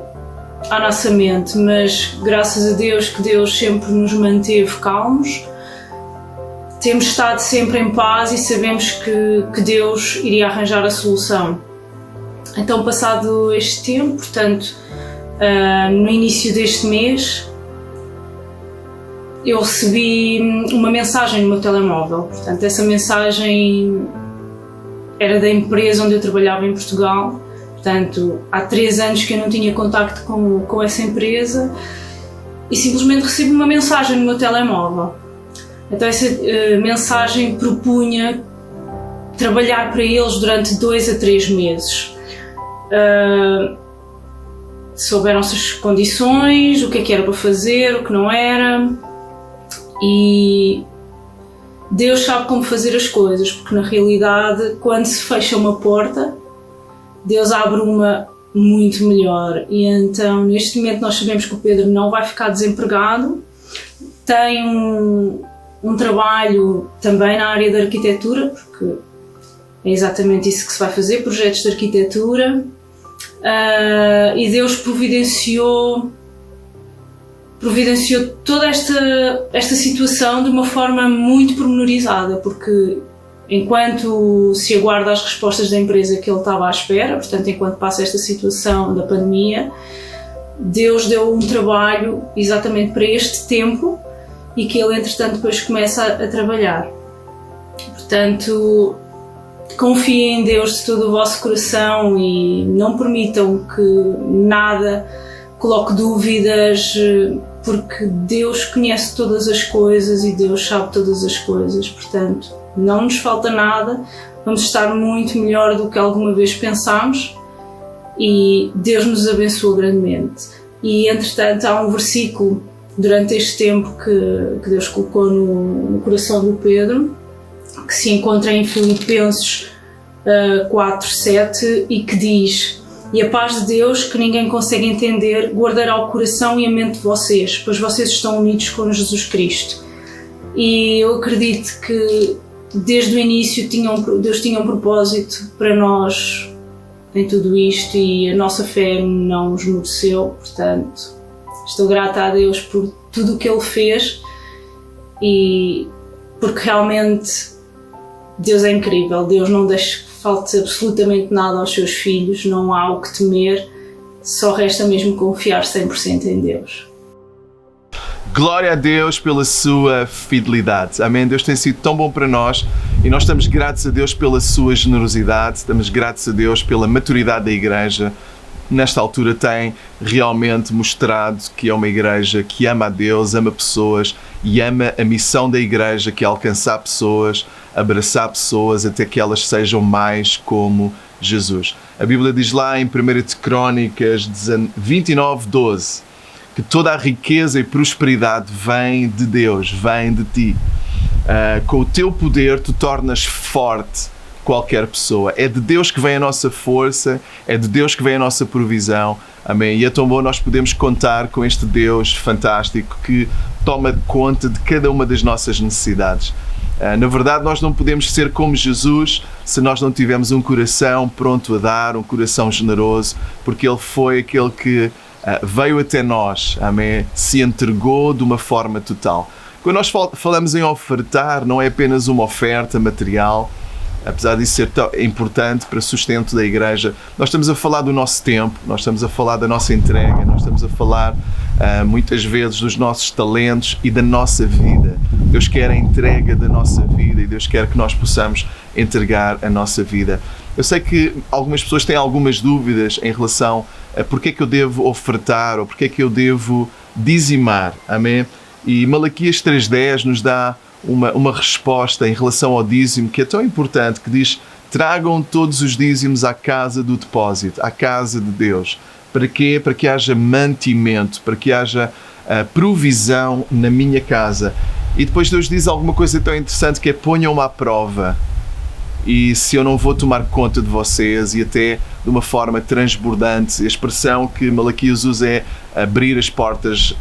à nossa mente, mas graças a Deus que Deus sempre nos manteve calmos. Temos estado sempre em paz e sabemos que Deus iria arranjar a solução. Então, passado este tempo, portanto, no início deste mês, eu recebi uma mensagem no meu telemóvel. Portanto, essa mensagem era da empresa onde eu trabalhava em Portugal. Portanto, há 3 anos que eu não tinha contacto com essa empresa e simplesmente recebi uma mensagem no meu telemóvel. Então essa mensagem propunha trabalhar para eles durante 2 a 3 meses. Souberam-se as condições, o que era para fazer, o que não era, e Deus sabe como fazer as coisas, porque na realidade quando se fecha uma porta, Deus abre uma muito melhor. E então neste momento nós sabemos que o Pedro não vai ficar desempregado, tem um trabalho também na área da arquitetura, porque é exatamente isso que se vai fazer, projetos de arquitetura, e Deus providenciou toda esta situação de uma forma muito pormenorizada, porque enquanto se aguarda as respostas da empresa que ele estava à espera, portanto enquanto passa esta situação da pandemia, Deus deu um trabalho exatamente para este tempo e que ele entretanto depois começa a trabalhar. Portanto, confiem em Deus de todo o vosso coração e não permitam que nada coloque dúvidas, porque Deus conhece todas as coisas e Deus sabe todas as coisas. Portanto, não nos falta nada, vamos estar muito melhor do que alguma vez pensámos e Deus nos abençoa grandemente. E entretanto há um versículo durante este tempo que Deus colocou no coração do Pedro, que se encontra em Filipenses 4:7 e que diz: "E a paz de Deus, que ninguém consegue entender, guardará o coração e a mente de vocês, pois vocês estão unidos com Jesus Cristo." E eu acredito que desde o início Deus tinha um propósito para nós em tudo isto e a nossa fé não esmoreceu. Portanto, estou grata a Deus por tudo o que Ele fez e porque realmente Deus é incrível. Deus não deixa que falte absolutamente nada aos seus filhos, não há o que temer, só resta mesmo confiar 100% em Deus. Glória a Deus pela sua fidelidade. Amém. Deus tem sido tão bom para nós e nós estamos gratos a Deus pela sua generosidade, estamos gratos a Deus pela maturidade da igreja, nesta altura tem realmente mostrado que é uma igreja que ama a Deus, ama pessoas e ama a missão da igreja, que é alcançar pessoas, abraçar pessoas até que elas sejam mais como Jesus. A Bíblia diz lá em 1 de Crónicas 29:12 que toda a riqueza e prosperidade vem de Deus, vem de ti. Com o teu poder tu tornas forte qualquer pessoa. É de Deus que vem a nossa força, é de Deus que vem a nossa provisão. Amém. E é tão bom nós podemos contar com este Deus fantástico que toma conta de cada uma das nossas necessidades. Na verdade, nós não podemos ser como Jesus se nós não tivermos um coração pronto a dar, um coração generoso, porque Ele foi aquele que veio até nós, amém? Se entregou de uma forma total. Quando nós falamos em ofertar, não é apenas uma oferta material, apesar disso ser tão importante para o sustento da igreja. Nós estamos a falar do nosso tempo, nós estamos a falar da nossa entrega, nós estamos a falar muitas vezes dos nossos talentos e da nossa vida. Deus quer a entrega da nossa vida e Deus quer que nós possamos entregar a nossa vida. Eu sei que algumas pessoas têm algumas dúvidas em relação a porque é que eu devo ofertar ou porque é que eu devo dizimar, amém? E Malaquias 3:10 nos dá uma resposta em relação ao dízimo que é tão importante, que diz: tragam todos os dízimos à casa do depósito, à casa de Deus. Para quê? Para que haja mantimento, para que haja provisão na minha casa. E depois Deus diz alguma coisa tão interessante que é: ponham-me à prova. E se eu não vou tomar conta de vocês, e até de uma forma transbordante, a expressão que Malaquias usa é abrir as portas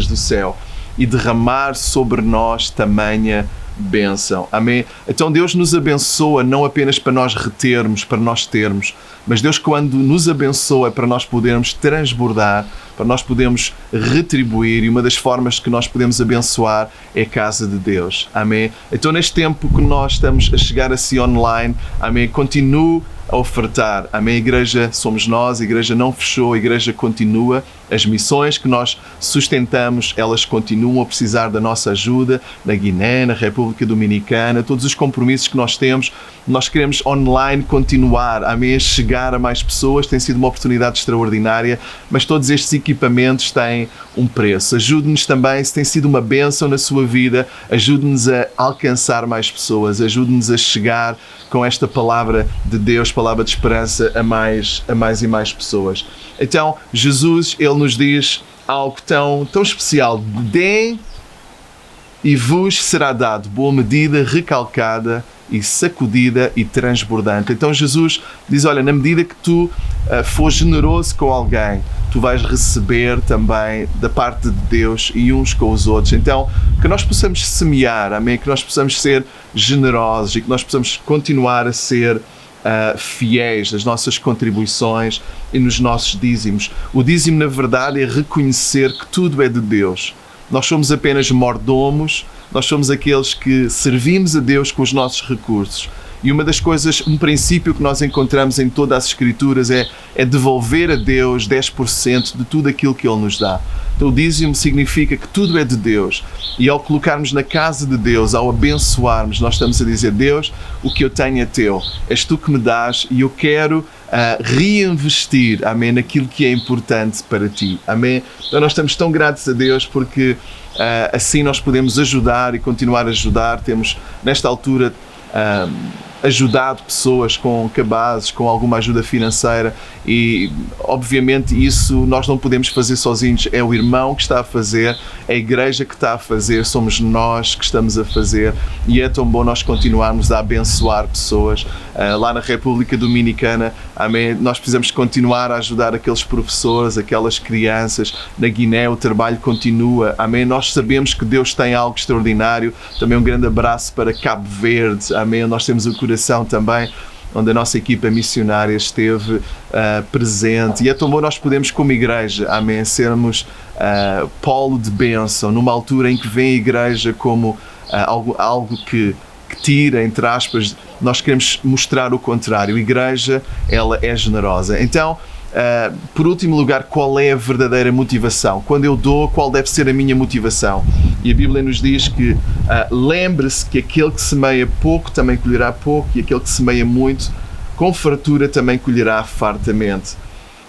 do céu e derramar sobre nós tamanha bênção. Amém? Então Deus nos abençoa não apenas para nós retermos, para nós termos, mas Deus, quando nos abençoa, é para nós podermos transbordar, para nós podermos retribuir, e uma das formas que nós podemos abençoar é a casa de Deus. Amém? Então neste tempo que nós estamos a chegar assim online, amém, continue a ofertar. Amém? A igreja somos nós, a igreja não fechou, a igreja continua. As missões que nós sustentamos, elas continuam a precisar da nossa ajuda, na Guiné, na República Dominicana, todos os compromissos que nós temos, nós queremos online continuar, amém, a chegar a mais pessoas. Tem sido uma oportunidade extraordinária, mas todos estes equipamentos têm um preço. Ajude-nos também, se tem sido uma bênção na sua vida, ajude-nos a alcançar mais pessoas, ajude-nos a chegar com esta palavra de Deus, palavra de esperança a mais e mais pessoas. Então, Jesus, Ele nos diz algo tão especial: deem e vos será dado, boa medida, recalcada e sacudida e transbordante. Então Jesus diz: olha, na medida que tu fores generoso com alguém, tu vais receber também da parte de Deus e uns com os outros. Então, que nós possamos semear, amém? Que nós possamos ser generosos e que nós possamos continuar a ser fiéis nas nossas contribuições e nos nossos dízimos. O dízimo, na verdade, é reconhecer que tudo é de Deus. Nós somos apenas mordomos, nós somos aqueles que servimos a Deus com os nossos recursos. E uma das coisas, um princípio que nós encontramos em todas as Escrituras é devolver a Deus 10% de tudo aquilo que Ele nos dá. Então o dízimo significa que tudo é de Deus. E ao colocarmos na casa de Deus, ao abençoarmos, nós estamos a dizer: Deus, o que eu tenho é teu. És tu que me dás e eu quero reinvestir, amém, naquilo que é importante para ti. Amém? Então nós estamos tão gratos a Deus porque assim nós podemos ajudar e continuar a ajudar. Temos, nesta altura, ajudado pessoas com cabazes, com alguma ajuda financeira, e obviamente isso nós não podemos fazer sozinhos. É o irmão que está a fazer, é a igreja que está a fazer, somos nós que estamos a fazer, e é tão bom nós continuarmos a abençoar pessoas. Lá na República Dominicana, amém, nós precisamos continuar a ajudar aqueles professores, aquelas crianças. Na Guiné o trabalho continua, amém. Nós sabemos que Deus tem algo extraordinário. Também um grande abraço para Cabo Verde, amém. Nós temos o coração também, onde a nossa equipa missionária esteve presente, e é tão bom nós podemos, como igreja, amém, sermos polo de bênção, numa altura em que vem a igreja como algo que tira, entre aspas. Nós queremos mostrar o contrário. A igreja, ela é generosa. Então, por último lugar, qual é a verdadeira motivação? Quando eu dou, qual deve ser a minha motivação? E a Bíblia nos diz que lembre-se que aquele que semeia pouco também colherá pouco, e aquele que semeia muito, com fartura também colherá fartamente.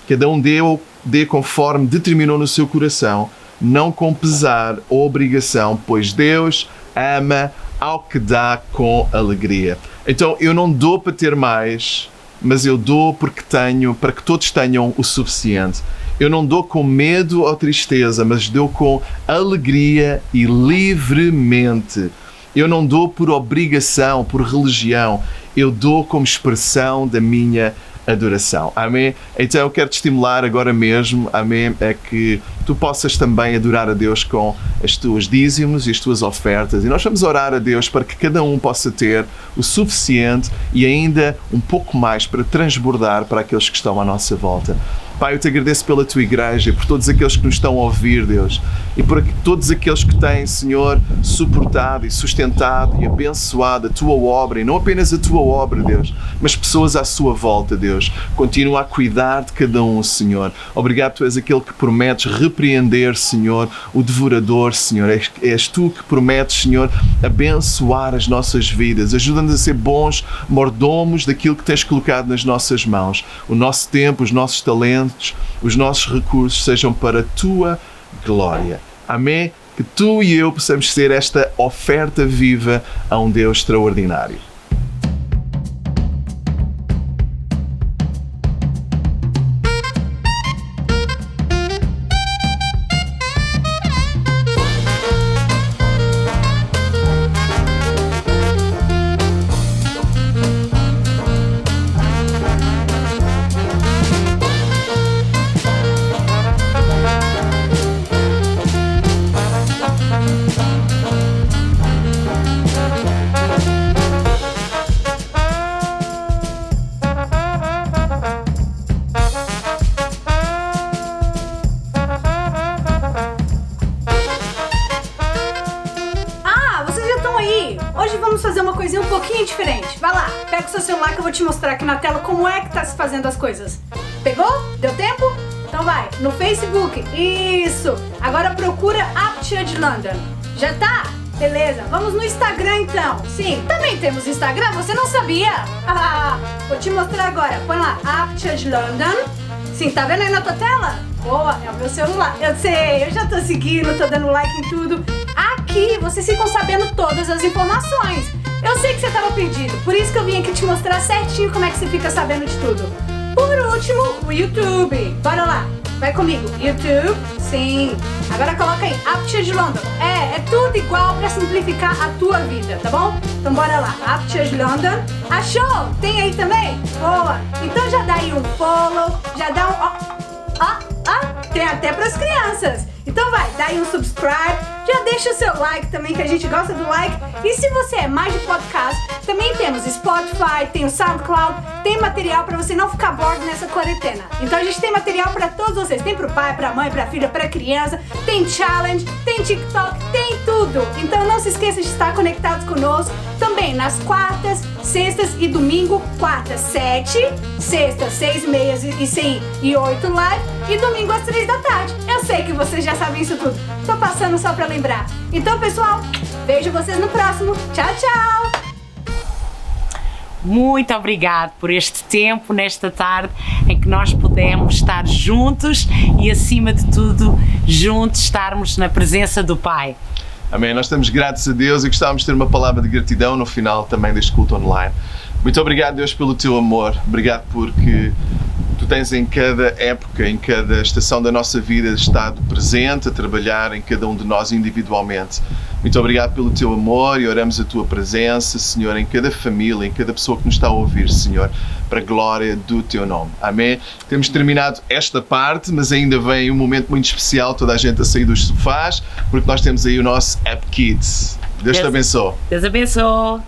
Cada um dê conforme determinou no seu coração, não com pesar ou obrigação, pois Deus ama ao que dá com alegria. Então eu não dou para ter mais, mas eu dou porque tenho, para que todos tenham o suficiente. Eu não dou com medo ou tristeza, mas dou com alegria e livremente. Eu não dou por obrigação, por religião. Eu dou como expressão da minha adoração. Amém? Então eu quero te estimular agora mesmo, amém, é que tu possas também adorar a Deus com as tuas dízimos e as tuas ofertas. E nós vamos orar a Deus para que cada um possa ter o suficiente e ainda um pouco mais para transbordar para aqueles que estão à nossa volta. Pai, eu te agradeço pela tua igreja e por todos aqueles que nos estão a ouvir, Deus. E por todos aqueles que têm, Senhor, suportado e sustentado e abençoado a tua obra. E não apenas a tua obra, Deus, mas pessoas à sua volta, Deus. Continua a cuidar de cada um, Senhor. Obrigado, tu és aquele que prometes repreender, Senhor, o devorador, Senhor. És tu que prometes, Senhor, abençoar as nossas vidas. Ajuda-nos a ser bons mordomos daquilo que tens colocado nas nossas mãos. O nosso tempo, os nossos talentos, os nossos recursos sejam para a tua glória. Amém? Que tu e eu possamos ser esta oferta viva a um Deus extraordinário. Diferente. Vai lá, pega o seu celular que eu vou te mostrar aqui na tela como é que tá se fazendo as coisas. Pegou? Deu tempo? Então vai, no Facebook. Isso! Agora procura Up Church London. Já tá? Beleza, vamos no Instagram então. Sim, também temos Instagram, você não sabia? Vou te mostrar agora. Põe lá, Up Church London. Sim, tá vendo aí na tua tela? Boa, é o meu celular. Eu sei, eu já tô seguindo, tô dando like em tudo. Aqui vocês ficam sabendo todas as informações. Eu sei que você estava perdido, por isso que eu vim aqui te mostrar certinho como é que você fica sabendo de tudo. Por último, o YouTube. Bora lá, vai comigo. YouTube, sim. Agora coloca aí, Up Church London. É tudo igual para simplificar a tua vida, tá bom? Então bora lá, Up Church London. Achou? Tem aí também? Boa. Então já dá aí um follow, já dá um... tem até pras crianças. Então vai, dá aí um subscribe, já deixa o seu like também, que a gente gosta do like. E se você é mais de podcast, também temos Spotify, tem o SoundCloud, tem material pra você não ficar bored nessa quarentena. Então a gente tem material pra todos vocês, tem pro pai, pra mãe, pra filha, pra criança, tem challenge, tem TikTok, tem tudo. Então não se esqueça de estar conectados conosco também nas quartas, sextas e domingo. Quarta 7, sexta 6:30 e 8 live e domingo às 3 da tarde. Eu sei que vocês já sabem isso tudo, tô passando só pra lembrar. Então pessoal, vejo vocês no próximo. Tchau, tchau! Muito obrigado por este tempo, nesta tarde, em que nós pudemos estar juntos e, acima de tudo, juntos estarmos na presença do Pai. Amém. Nós estamos gratos a Deus e gostávamos de ter uma palavra de gratidão no final também deste culto online. Muito obrigado, Deus, pelo teu amor. Obrigado porque tu tens em cada época, em cada estação da nossa vida estado presente, a trabalhar em cada um de nós individualmente. Muito obrigado pelo teu amor e oramos a tua presença, Senhor, em cada família, em cada pessoa que nos está a ouvir, Senhor, para a glória do teu nome. Amém? Temos terminado esta parte, mas ainda vem um momento muito especial, toda a gente a sair dos sofás, porque nós temos aí o nosso App Kids. Deus te abençoe. Deus abençoe.